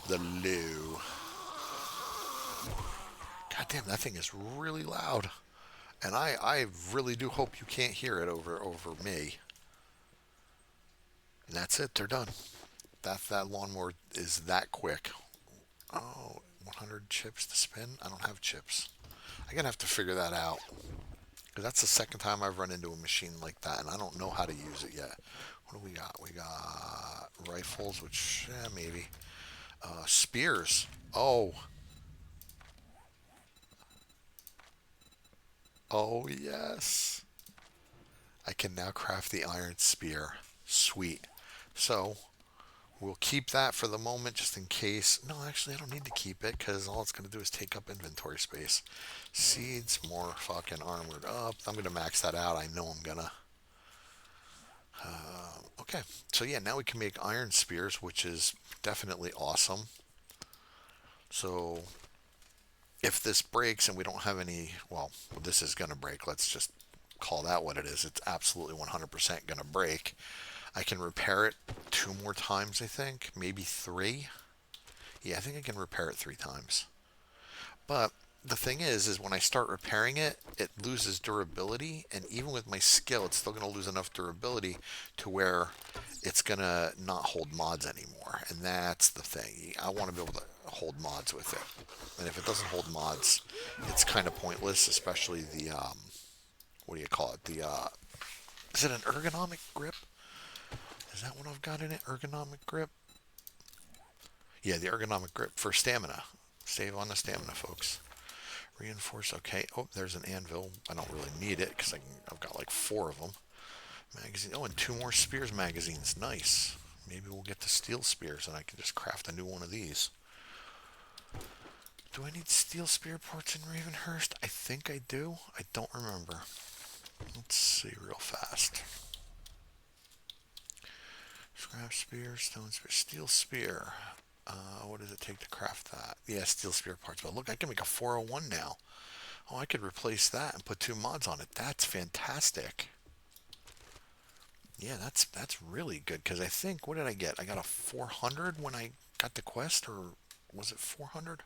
The Lou. God damn, that thing is really loud. And I really do hope you can't hear it over me. And that's it. They're done. That lawnmower is that quick. Oh, 100 chips to spin? I don't have chips. I'm gonna have to figure that out. Because that's the second time I've run into a machine like that, and I don't know how to use it yet. What do we got? We got rifles, which, maybe. Spears. Oh. Oh, yes. I can now craft the iron spear. Sweet. So, we'll keep that for the moment just in case. No, actually, I don't need to keep it because all it's going to do is take up inventory space. Seeds, more fucking armored up. I'm going to max that out. I know I'm going to. Okay, so yeah, now we can make iron spears, which is definitely awesome. So if this breaks and we don't have any, well, this is going to break. Let's just call that what it is. It's absolutely 100% going to break. I can repair it 2 more times, I think, maybe 3. Yeah, I think I can repair it 3 times. But the thing is when I start repairing it, it loses durability, and even with my skill, it's still going to lose enough durability to where it's going to not hold mods anymore. And that's the thing. I want to be able to hold mods with it. And if it doesn't hold mods, it's kind of pointless, especially the, what do you call it? Is it an ergonomic grip? Is that what I've got in it? Ergonomic grip? Yeah, the ergonomic grip for stamina. Save on the stamina, folks. Reinforce. Okay. Oh, there's an anvil. I don't really need it because I've got like 4 of them. Magazine. Oh, and 2 more spears magazines. Nice. Maybe we'll get to steel spears and I can just craft a new one of these. Do I need steel spear parts in Ravenhearst? I think I do. I don't remember. Let's see real fast. Scrap spear, stone spear, steel spear. What does it take to craft that? Yeah, steel spear parts. But look, I can make a 401 now. Oh, I could replace that and put 2 mods on it. That's fantastic. Yeah, that's really good because I think, what did I get? I got a 400 when I got the quest, or was it 400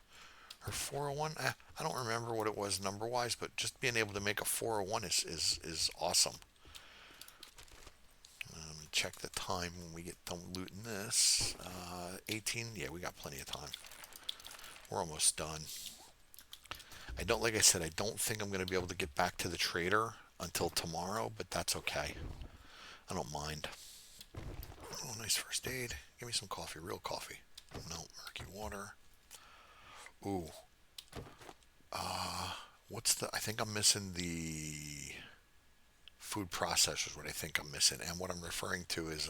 or 401? I don't remember what it was number wise, but just being able to make a 401 is awesome. Let me check the time when we get done looting this. 18. Yeah, we got plenty of time. We're almost done. Like I said, I don't think I'm going to be able to get back to the trader until tomorrow, but that's okay. I don't mind. Oh, nice first aid. Give me some coffee, real coffee. No, murky water. Ooh. I think I'm missing the food processors. What I think I'm missing, and what I'm referring to is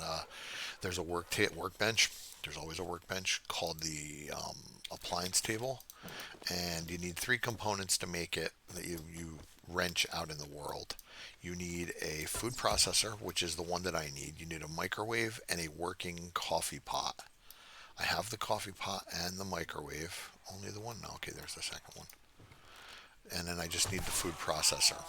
there's a workbench. There's always a workbench called the appliance table, and you need 3 components to make it that you wrench out in the world. You need a food processor, which is the one that I need. You need a microwave and a working coffee pot. I have the coffee pot and the microwave. Only the one? No, okay, there's the second one. And then I just need the food processor.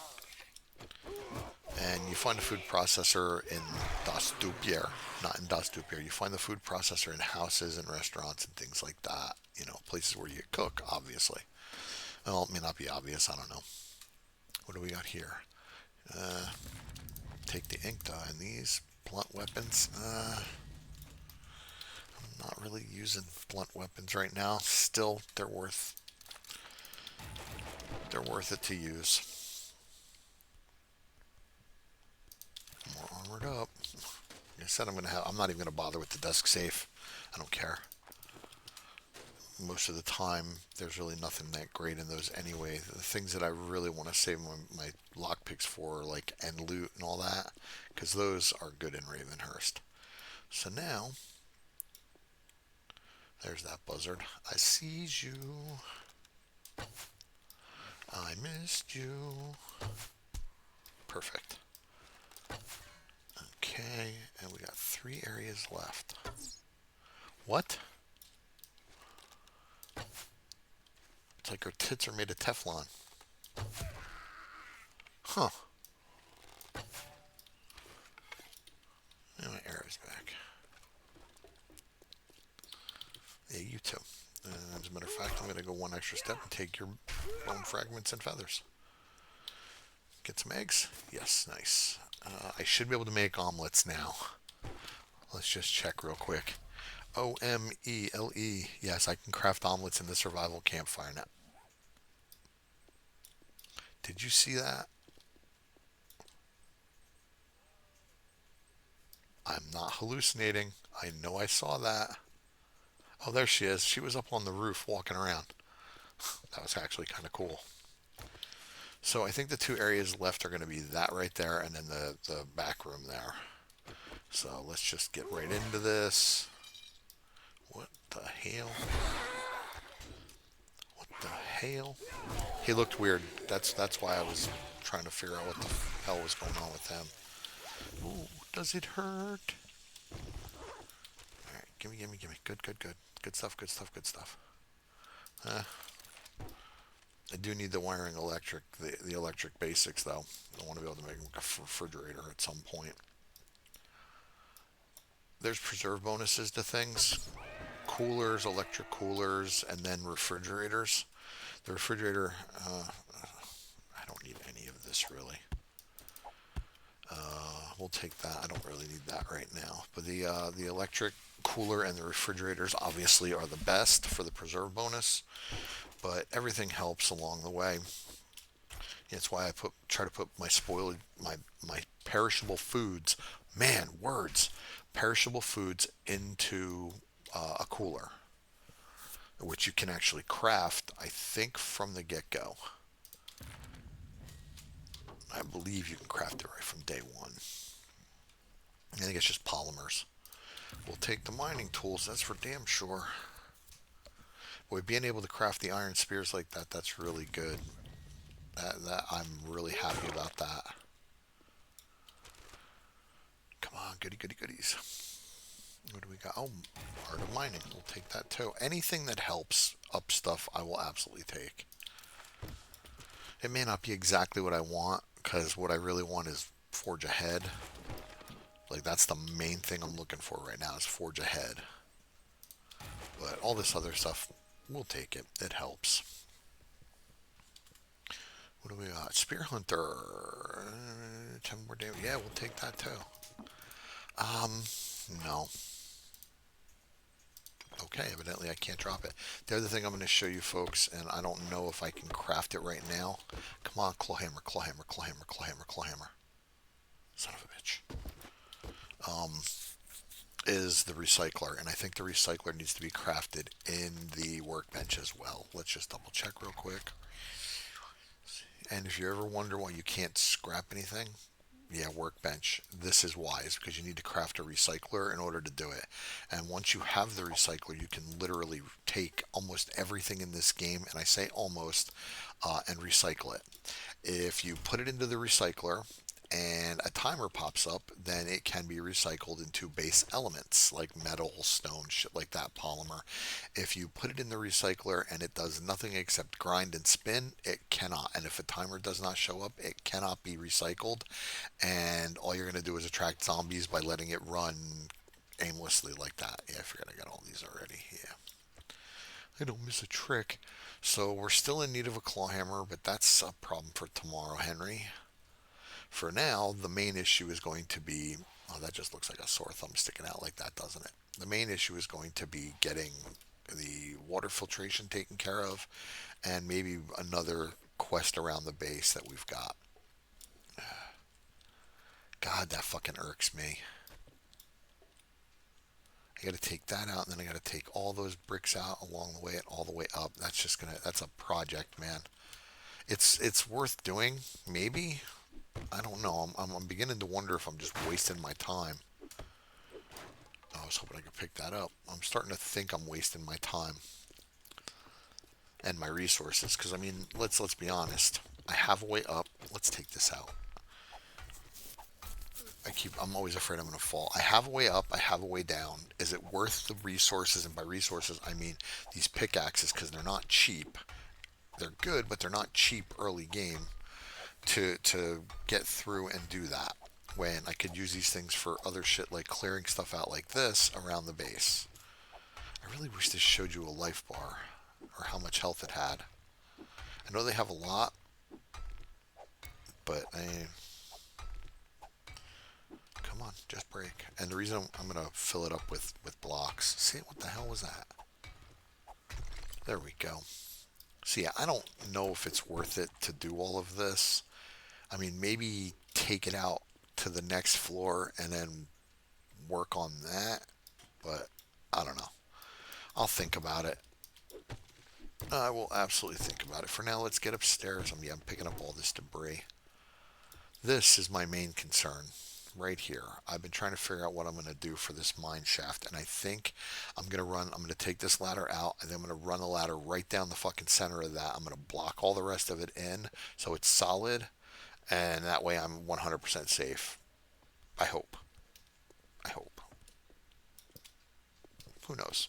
And you find the food processor in Das Dupier, not in Das Dupier. You find the food processor in houses and restaurants and things like that. Places where you cook, obviously. Well, it may not be obvious, I don't know. What do we got here? Uh, Take the ink dye and these blunt weapons. I'm not really using blunt weapons right now. Still, they're worth it to use. More armored up. Like I said, I'm not even gonna bother with the desk safe. I don't care. Most of the time, there's really nothing that great in those anyway. The things that I really want to save my lockpicks for, like end loot and all that, because those are good in Ravenhearst. So now, there's that buzzard. I sees you. I missed you. Perfect. Okay, and we got 3 areas left. What? It's like her tits are made of Teflon. Huh. And my arrow's back. Yeah, you too. And as a matter of fact, I'm going to go one extra step and take your bone fragments and feathers. Get some eggs. Yes, nice. I should be able to make omelets now. Let's just check real quick. OMELE. Yes, I can craft omelets in the survival campfire now. Did you see that? I'm not hallucinating. I know I saw that. Oh, there she is. She was up on the roof walking around. That was actually kind of cool. So I think the 2 areas left are going to be that right there and then the back room there. So let's just get right into this. What the hell? What the hell? He looked weird. That's why I was trying to figure out what the hell was going on with him. Ooh, does it hurt? Alright, gimme. Good. Good stuff, good stuff, good stuff. I do need the wiring electric, the electric basics though. I want to be able to make a refrigerator at some point. There's preserve bonuses to things. Coolers, electric coolers, and then refrigerators. The refrigerator, I don't need any of this really. We'll take that. I don't really need that right now. But the electric cooler and the refrigerators obviously are the best for the preserve bonus. But everything helps along the way. It's why I try to put my perishable foods, man, words, perishable foods into a cooler, which you can actually craft, I think, from the get-go. I believe you can craft it right from day one. I think it's just polymers. We'll take the mining tools, that's for damn sure. Boy, being able to craft the iron spears like that, that's really good. That I'm really happy about that. Come on, goodies. What do we got? Oh, art of mining. We'll take that too. Anything that helps up stuff, I will absolutely take. It may not be exactly what I want, because what I really want is forge ahead. Like, that's the main thing I'm looking for right now, is forge ahead. But all this other stuff, we'll take it. It helps. What do we got? Spear Hunter. 10 more damage. Yeah, we'll take that too. No. Okay, evidently I can't drop it. The other thing I'm going to show you folks, and I don't know if I can craft it right now. Come on, clawhammer. Son of a bitch. Is the recycler, and I think the recycler needs to be crafted in the workbench as well. Let's just double check real quick. And if you ever wonder why you can't scrap anything, yeah, workbench. This is wise because you need to craft a recycler in order to do it. And once you have the recycler, you can literally take almost everything in this game, and I say almost, and recycle it. If you put it into the recycler and a timer pops up, then it can be recycled into base elements like metal, stone, shit like that, polymer. If you put it in the recycler and it does nothing except grind and spin, it cannot. And if a timer does not show up, it cannot be recycled. And all you're going to do is attract zombies by letting it run aimlessly like that. Yeah, I forgot I got all these already. Yeah. I don't miss a trick. So we're still in need of a claw hammer, but that's a problem for tomorrow, Henry. For now, the main issue is going to be, oh, that just looks like a sore thumb sticking out like that, doesn't it? The main issue is going to be getting the water filtration taken care of and maybe another quest around the base that we've got. God, that fucking irks me. I got to take that out, and then I got to take all those bricks out along the way and all the way up. That's a project, man. It's worth doing, maybe. I don't know. I'm beginning to wonder if I'm just wasting my time. I was hoping I could pick that up. I'm starting to think I'm wasting my time and my resources. Because I mean, let's be honest. I have a way up. Let's take this out. I'm always afraid I'm going to fall. I have a way up. I have a way down. Is it worth the resources? And by resources, I mean these pickaxes because they're not cheap. They're good, but they're not cheap early game to get through and do that. When I could use these things for other shit like clearing stuff out like this around the base. I really wish this showed you a life bar or how much health it had. I know they have a lot, but come on, just break. And the reason I'm going to fill it up with blocks. See, what the hell was that? There we go. See, I don't know if it's worth it to do all of this. I mean, maybe take it out to the next floor and then work on that. But I don't know. I'll think about it. I will absolutely think about it. For now, let's get upstairs. I'm picking up all this debris. This is my main concern right here. I've been trying to figure out what I'm going to do for this mine shaft, and I think I'm going to take this ladder out, and then I'm going to run the ladder right down the fucking center of that. I'm going to block all the rest of it in so it's solid, and that way I'm 100% safe. I hope. I hope. Who knows?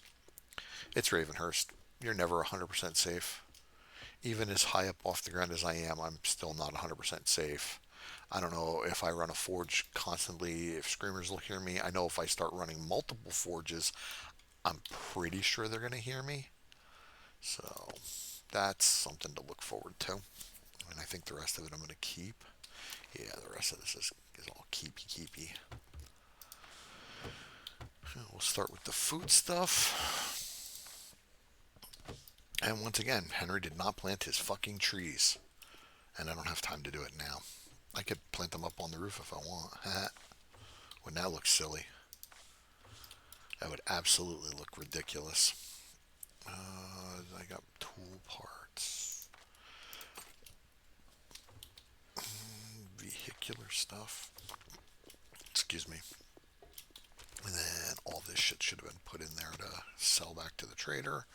It's Ravenhearst. You're never 100% safe. Even as high up off the ground as I am, I'm still not 100% safe. I don't know if I run a forge constantly, if screamers will hear me. I know if I start running multiple forges, I'm pretty sure they're going to hear me. So that's something to look forward to. And I think the rest of it I'm going to keep. Yeah, the rest of this is all keepy. We'll start with the food stuff. And once again, Henry did not plant his fucking trees. And I don't have time to do it now. I could plant them up on the roof if I want. Wouldn't that look silly? That would absolutely look ridiculous. I got tool parts. Vehicular stuff. Excuse me. And then all this shit should have been put in there to sell back to the trader.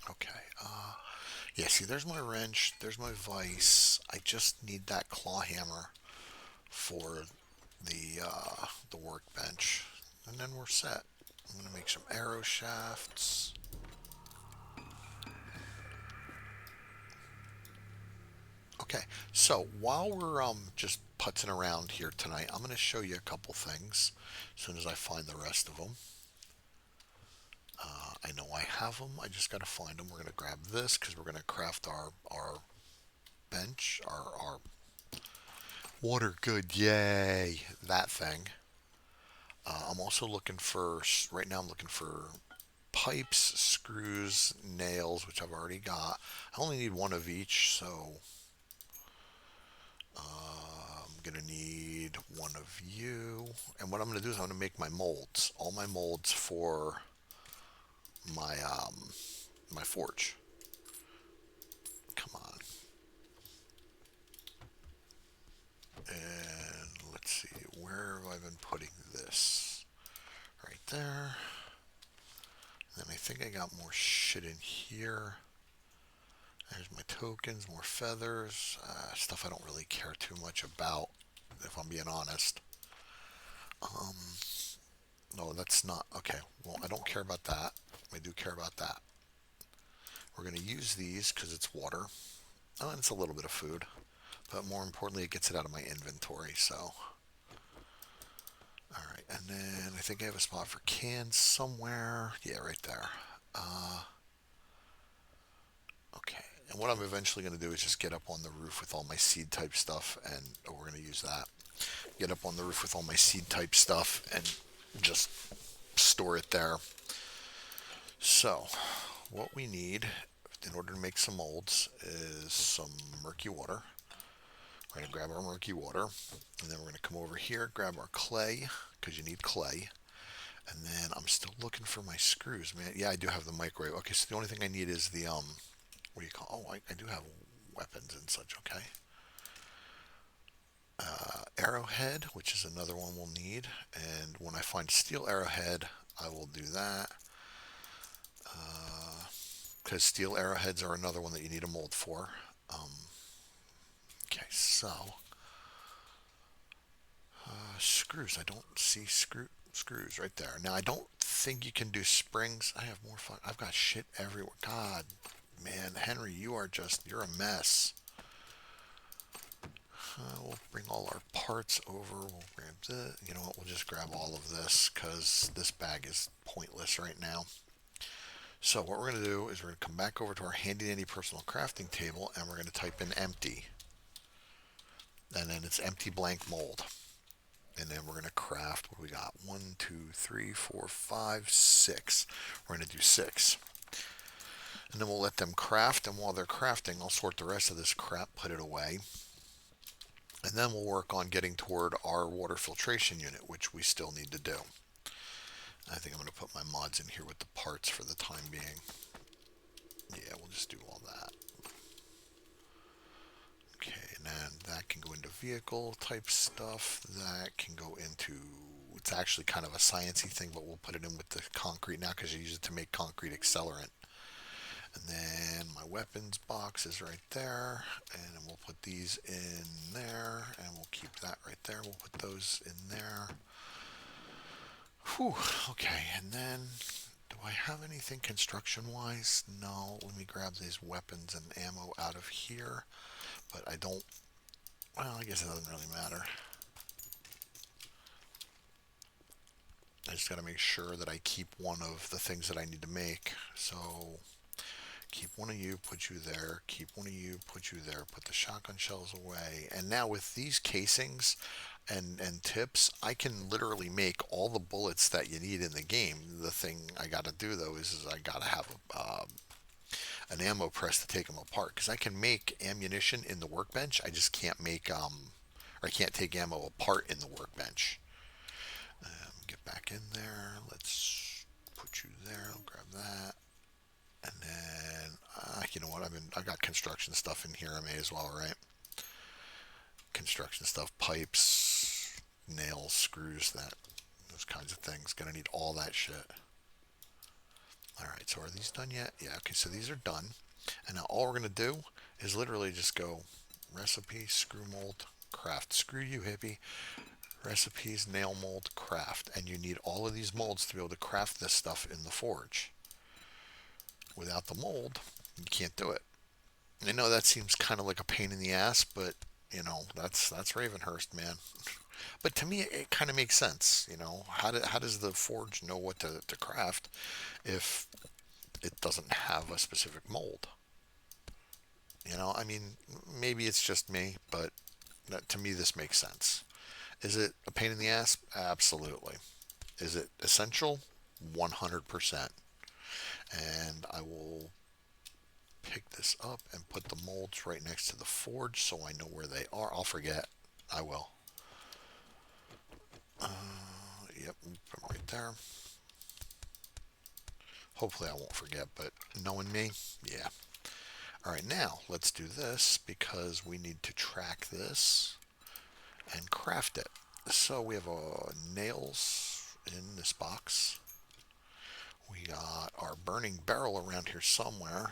Okay. Yeah, see, there's my wrench. There's my vise. I just need that claw hammer for the workbench. And then we're set. I'm going to make some arrow shafts. Okay, so while we're just putzing around here tonight, I'm going to show you a couple things as soon as I find the rest of them. I know I have them. I just got to find them. We're going to grab this because we're going to craft our bench, our water good. Yay, that thing. I'm also looking for, right now I'm looking for pipes, screws, nails, which I've already got. I only need one of each, so I'm going to need one of you. And what I'm going to do is I'm going to make my molds. All my molds for my forge. Come on. And let's see, where have I been putting this? Right there. And then I think I got more shit in here. There's my tokens, more feathers, stuff I don't really care too much about, if I'm being honest. No, that's not, okay, well, I don't care about that. I do care about that. We're going to use these because it's water. Oh, and it's a little bit of food. But more importantly, it gets it out of my inventory, so. All right, and then I think I have a spot for cans somewhere. Yeah, right there. Uh, okay. And what I'm eventually going to do is just get up on the roof with all my seed type stuff, and we're going to use that. Get up on the roof with all my seed type stuff and just store it there. So, what we need in order to make some molds is some murky water. We're going to grab our murky water, and then we're going to come over here, grab our clay, because you need clay. And then I'm still looking for my screws, man. Yeah, I do have the microwave. Okay, so the only thing I need is the, what do you call, oh, I do have weapons and such, okay. Arrowhead, which is another one we'll need. And when I find steel arrowhead, I will do that. Because steel arrowheads are another one that you need a mold for. Um, okay, so screws. I don't see screws right there. Now I don't think you can do springs. I have more fun. I've got shit everywhere. God, man, Henry, you're a mess. We'll bring all our parts over. We'll grab the. You know what? We'll just grab all of this because this bag is pointless right now. So what we're going to do is we're going to come back over to our handy dandy personal crafting table and we're going to type in empty. And then it's empty blank mold. And then we're going to craft what we got. 1, 2, 3, 4, 5, 6. We're going to do 6. And then we'll let them craft. And while they're crafting, I'll sort the rest of this crap, put it away. And then we'll work on getting toward our water filtration unit, which we still need to do. I think I'm going to put my mods in here with the parts for the time being. Yeah, we'll just do all that. Okay, and then that can go into vehicle type stuff. That can go into, it's actually kind of a sciencey thing, but we'll put it in with the concrete now because you use it to make concrete accelerant. And then my weapons box is right there, and then we'll put these in there, and we'll keep that right there. We'll put those in there. Whew, okay, and then do I have anything construction-wise? No, let me grab these weapons and ammo out of here, but I don't, well, I guess it doesn't really matter. I just got to make sure that I keep one of the things that I need to make. So keep one of you, put you there, keep one of you, put you there, put the shotgun shells away. And now with these casings and tips, I can literally make all the bullets that you need in the game. The thing I got to do though is I got to have an ammo press to take them apart because I can make ammunition in the workbench. I just can't make or I can't take ammo apart in the workbench. Get back in there. Let's put you there. I'll grab that. And then, you know what? I got construction stuff in here. I may as well, right? Construction stuff, pipes, nails, screws, those kinds of things. Gonna need all that shit. All right. So are these done yet? Yeah. Okay. So these are done. And now all we're gonna do is literally just go recipe, screw mold, craft. Screw you, hippie. Recipes, nail mold, craft. And you need all of these molds to be able to craft this stuff in the forge. Without the mold, you can't do it. I know that seems kind of like a pain in the ass, but you know that's Ravenhearst, man. But to me, it kind of makes sense. You know, how does the forge know what to craft if it doesn't have a specific mold? You know, I mean, maybe it's just me, but to me, this makes sense. Is it a pain in the ass? Absolutely. Is it essential? 100%. And I will pick this up and put the molds right next to the forge so I know where they are. I'll forget. I will. Yep, put them right there. Hopefully I won't forget, but knowing me, yeah. All right, now let's do this because we need to track this and craft it. So we have nails in this box. We got our burning barrel around here somewhere.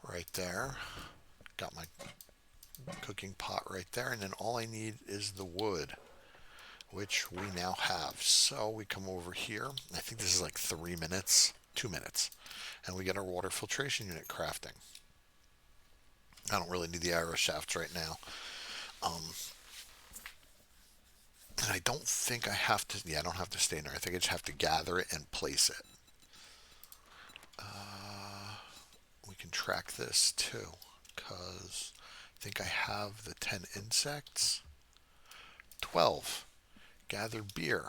Right there. Got my cooking pot right there, and then all I need is the wood, which we now have. So we come over here. I think this is like 3 minutes, 2 minutes, and we get our water filtration unit crafting. I don't really need the arrow shafts right now. And I don't think I have to, yeah, I don't have to stay in there. I think I just have to gather it and place it. We can track this too, because I think I have the 10 insects. 12. Gather beer.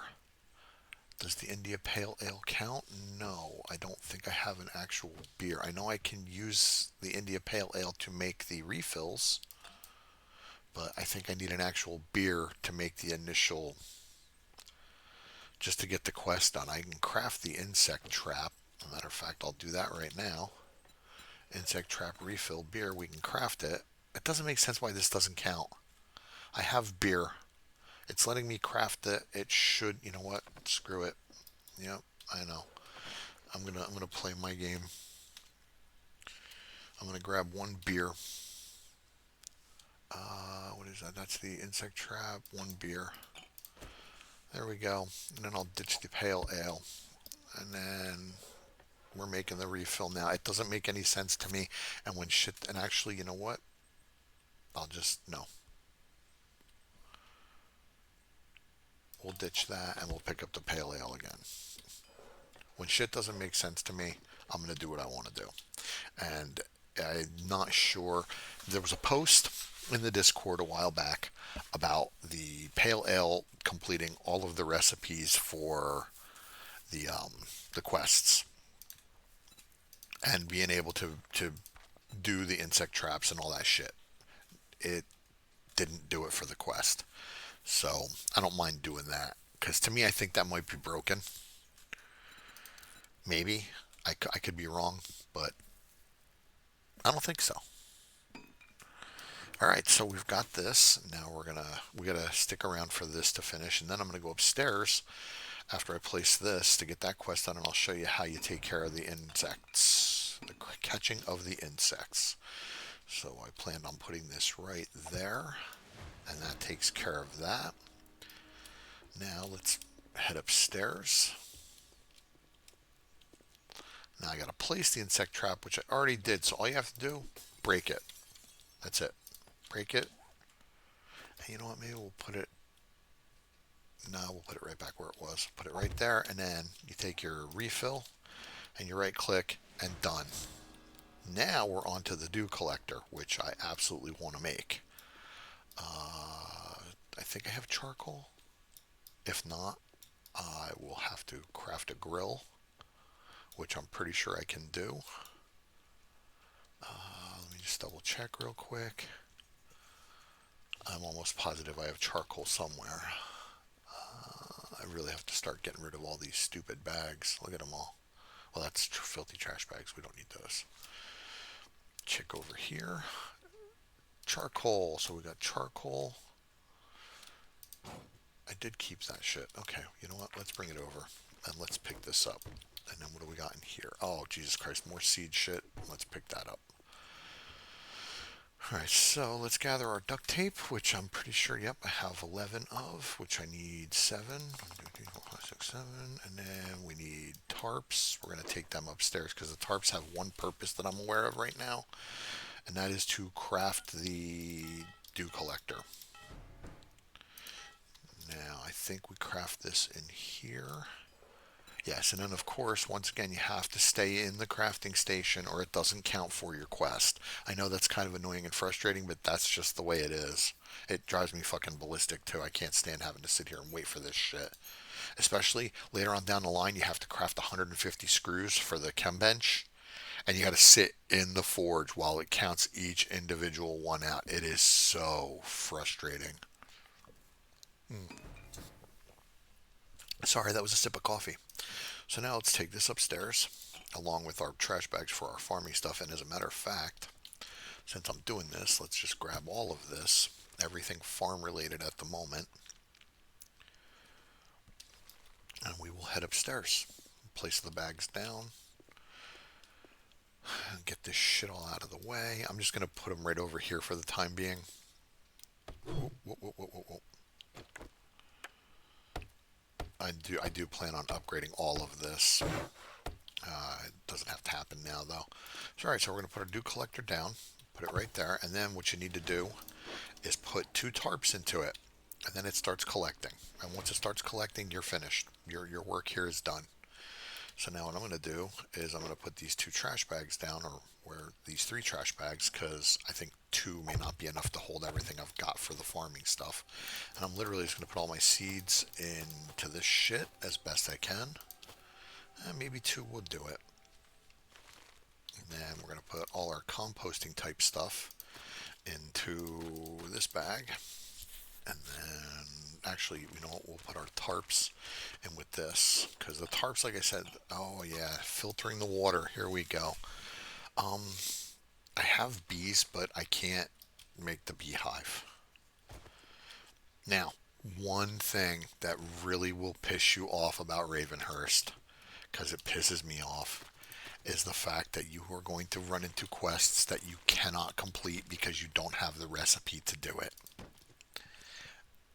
Does the India Pale Ale count? No, I don't think I have an actual beer. I know I can use the India Pale Ale to make the refills, but I think I need an actual beer to make the initial, just to get the quest done. I can craft the insect trap. As a matter of fact, I'll do that right now. Insect trap refill beer. We can craft it. It doesn't make sense why this doesn't count. I have beer. It's letting me craft it. It should. You know what? Screw it. Yep, I know. I'm gonna play my game. I'm gonna grab one beer. What is that? That's the insect trap. One beer. There we go. And then I'll ditch the pale ale. And then we're making the refill now. It doesn't make any sense to me. And when shit. And actually, you know what? I'll just no. We'll ditch that and we'll pick up the pale ale again. When shit doesn't make sense to me, I'm gonna do what I want to do. And I'm not sure. There was a post in the Discord a while back about the pale ale completing all of the recipes for the quests and being able to do the insect traps and all that shit. It didn't do it for the quest, so I don't mind doing that because to me I think that might be broken. Maybe I could be wrong, but I don't think so. All right, so we've got this. Now we gotta stick around for this to finish, and then I'm gonna go upstairs after I place this to get that quest done, and I'll show you how you take care of the insects, the catching of the insects. So I planned on putting this right there, and that takes care of that. Now let's head upstairs. Now I gotta place the insect trap, which I already did. So all you have to do, break it. That's it. Break it. And you know what? Maybe we'll put it. No, we'll put it right back where it was. Put it right there, and then you take your refill, and you right click, and done. Now we're on to the dew collector, which I absolutely want to make. I think I have charcoal. If not, I will have to craft a grill, which I'm pretty sure I can do. Let me just double check real quick. I'm almost positive I have charcoal somewhere. I really have to start getting rid of all these stupid bags. Look at them all. Well, that's filthy trash bags. We don't need those. Check over here. Charcoal. So we got charcoal. I did keep that shit. Okay, you know what? Let's bring it over and let's pick this up. And then what do we got in here? Oh, Jesus Christ, more seed shit. Let's pick that up. Alright, so let's gather our duct tape, which I'm pretty sure, yep, I have 11 of, which I need 7. 1, 2, 3, 4, 5, 6, 7. And then we need tarps. We're going to take them upstairs because the tarps have one purpose that I'm aware of right now, and that is to craft the dew collector. Now, I think we craft this in here. Yes, and then of course, once again, you have to stay in the crafting station or it doesn't count for your quest. I know that's kind of annoying and frustrating, but that's just the way it is. It drives me fucking ballistic too. I can't stand having to sit here and wait for this shit. Especially later on down the line, you have to craft 150 screws for the chem bench, and you got to sit in the forge while it counts each individual one out. It is so frustrating. Sorry, that was a sip of coffee. So now let's take this upstairs along with our trash bags for our farming stuff. And as a matter of fact, since I'm doing this, let's just grab all of this, everything farm related at the moment, and we will head upstairs. Place the bags down and get this shit all out of the way. I'm just going to put them right over here for the time being. Whoa, whoa, whoa, whoa, whoa. I do plan on upgrading all of this. It doesn't have to happen now, though. So, all right, so we're going to put our dew collector down, put it right there, and then what you need to do is put 2 tarps into it. and then it starts collecting. And once it starts collecting, you're finished. Your work here is done. So now what I'm going to do is I'm going to put these 2 trash bags down, or where these 3 trash bags, because I think 2 may not be enough to hold everything I've got for the farming stuff. And I'm literally just going to put all my seeds into this shit as best I can. And maybe 2 would do it. And then we're going to put all our composting type stuff into this bag. And then, actually, you know what, we'll put our tarps in with this, because the tarps, like I said, oh yeah, filtering the water, here we go. um I have bees, but I can't make the beehive. Now, one thing that really will piss you off about Ravenhearst, because it pisses me off, is the fact that you are going to run into quests that you cannot complete because you don't have the recipe to do it.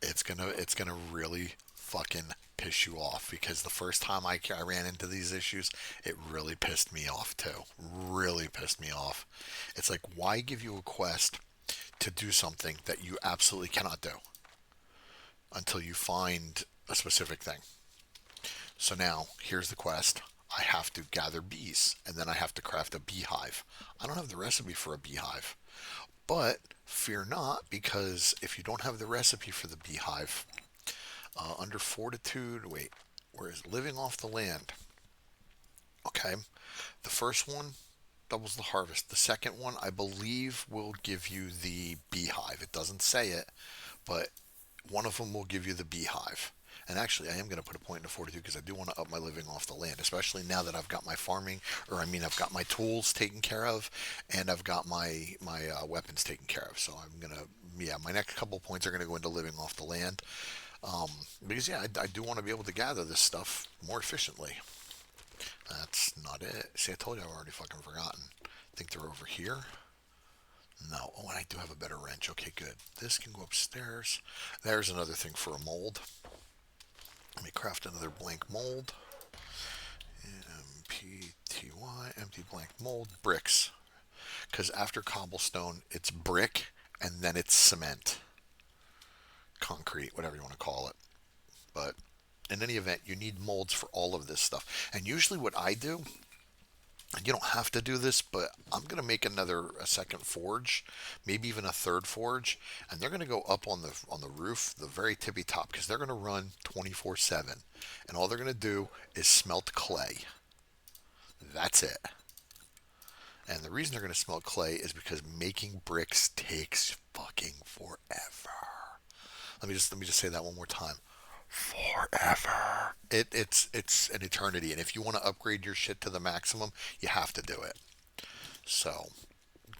It's gonna really fucking piss you off, because the first time I ran into these issues, it really pissed me off too. Really pissed me off. It's like, why give you a quest to do something that you absolutely cannot do until you find a specific thing? So now, here's the quest. I have to gather bees, and then I have to craft a beehive. I don't have the recipe for a beehive. But fear not, because if you don't have the recipe for the beehive, under fortitude, wait, where is living off the land? Okay, the first one doubles the harvest. The second one, I believe, will give you the beehive. It doesn't say it, but one of them will give you the beehive. And actually, I am going to put a point into fortitude, because I do want to up my living off the land, especially now that I've got my farming, or I mean, I've got my tools taken care of, and I've got my weapons taken care of. So I'm gonna, yeah, my next couple points are going to go into living off the land, because yeah, I do want to be able to gather this stuff more efficiently. That's not it. See, I told you I've already fucking forgotten. I think they're over here. No. Oh, and I do have a better wrench. Okay, good. This can go upstairs. There's another thing for a mold. Let me craft another blank mold. MPTY, empty blank mold. Bricks. Because after cobblestone, it's brick, and then it's cement. Concrete, whatever you want to call it. But in any event, you need molds for all of this stuff. And usually what I do, and you don't have to do this, but I'm going to make a second forge, maybe even a third forge, and they're going to go up on the roof, the very tippy top, because they're going to run 24/7, and all they're going to do is smelt clay. That's it. And the reason they're going to smelt clay is because making bricks takes fucking forever. Let me just say that one more time. Forever. It's an eternity, and if you want to upgrade your shit to the maximum, you have to do it. So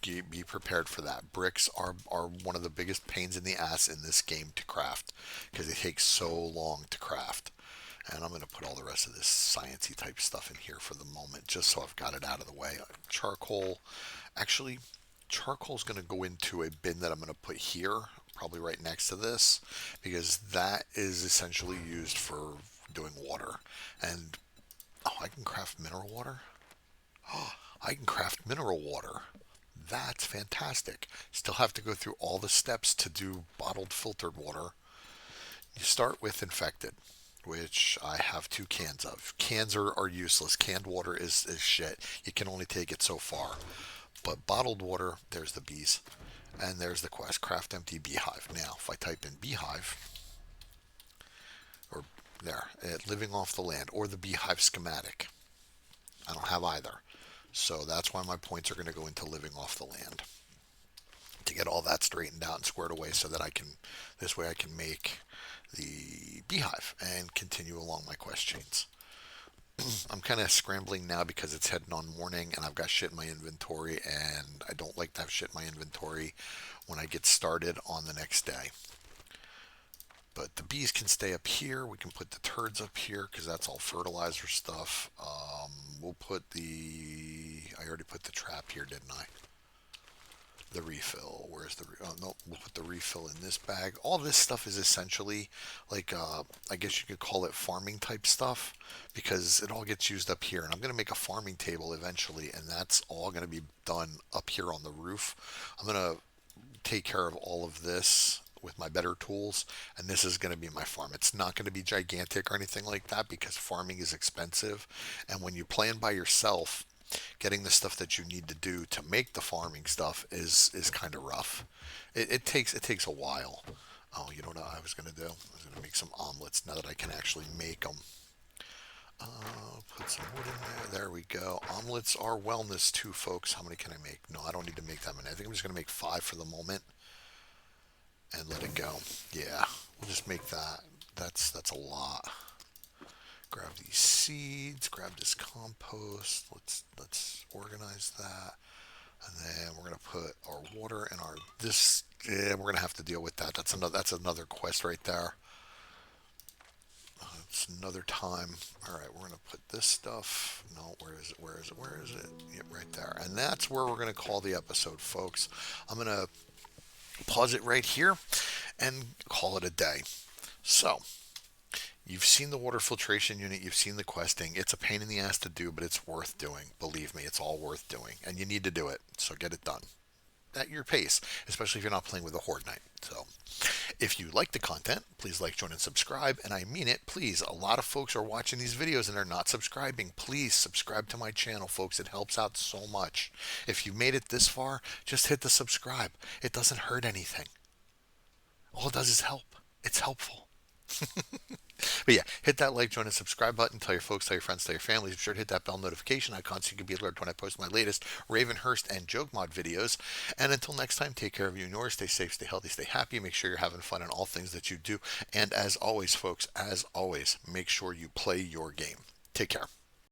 be prepared for that. Bricks are one of the biggest pains in the ass in this game to craft, because it takes so long to craft. And I'm going to put all the rest of this sciencey type stuff in here for the moment, just so I've got it out of the way. Charcoal, actually, charcoal's going to go into a bin that I'm going to put here, probably right next to this, because that is essentially used for doing water. And oh, I can craft mineral water. Oh, I can craft mineral water. That's fantastic. Still have to go through all the steps to do bottled filtered water. You start with infected, which I have 2 cans of. Cans are useless. Canned water is shit. You can only take it so far. But bottled water, there's the bees. And there's the quest, craft empty beehive. Now, if I type in beehive, or there, living off the land, or the beehive schematic, I don't have either. So that's why my points are going to go into living off the land, to get all that straightened out and squared away, so that this way I can make the beehive and continue along my quest chains. I'm kind of scrambling now because it's heading on morning, and I've got shit in my inventory, and I don't like to have shit in my inventory when I get started on the next day. But the bees can stay up here. We can put the turds up here, because that's all fertilizer stuff. We'll put I already put the trap here, didn't I? The refill. Where's oh no, we'll put the refill in this bag. All this stuff is essentially like, I guess you could call it farming type stuff, because it all gets used up here. And I'm going to make a farming table eventually, and that's all going to be done up here on the roof. I'm going to take care of all of this with my better tools, and this is going to be my farm. It's not going to be gigantic or anything like that because farming is expensive, and when you're playing by yourself, getting the stuff that you need to do to make the farming stuff is kind of rough. It takes a while. Oh, you know what I was gonna do? I was gonna make some omelets now that I can actually make them. Put some wood in there. There we go. Omelets are wellness too, folks. How many can I make? No, I don't need to make that many. I think I'm just gonna make 5 for the moment and let it go. Yeah, we'll just make that. That's a lot. Grab these seeds. Grab this compost. Let's organize that. And then we're gonna put our water and our this. Yeah, we're gonna have to deal with that. That's another quest right there. It's another time. All right, we're gonna put this stuff. No, where is it? Where is it? Where is it? Yep, right there. And that's where we're gonna call the episode, folks. I'm gonna pause it right here and call it a day. So, you've seen the water filtration unit, you've seen the questing. It's a pain in the ass to do, but it's worth doing. Believe me, it's all worth doing. And you need to do it. So get it done at your pace, especially if you're not playing with a Horde Knight. So, if you like the content, please like, join, and subscribe. And I mean it, please. A lot of folks are watching these videos and they're not subscribing. Please subscribe to my channel, folks. It helps out so much. If you made it this far, just hit the subscribe. It doesn't hurt anything. All it does is help. It's helpful. But yeah, hit that like, join, and subscribe button. Tell your folks, tell your friends, tell your families. Be sure to hit that bell notification icon so you can be alerted when I post my latest Ravenhearst and Joke Mod videos. And until next time, take care of you and yours. Stay safe, stay healthy, stay happy. Make sure you're having fun in all things that you do. And as always, folks, as always, make sure you play your game. Take care.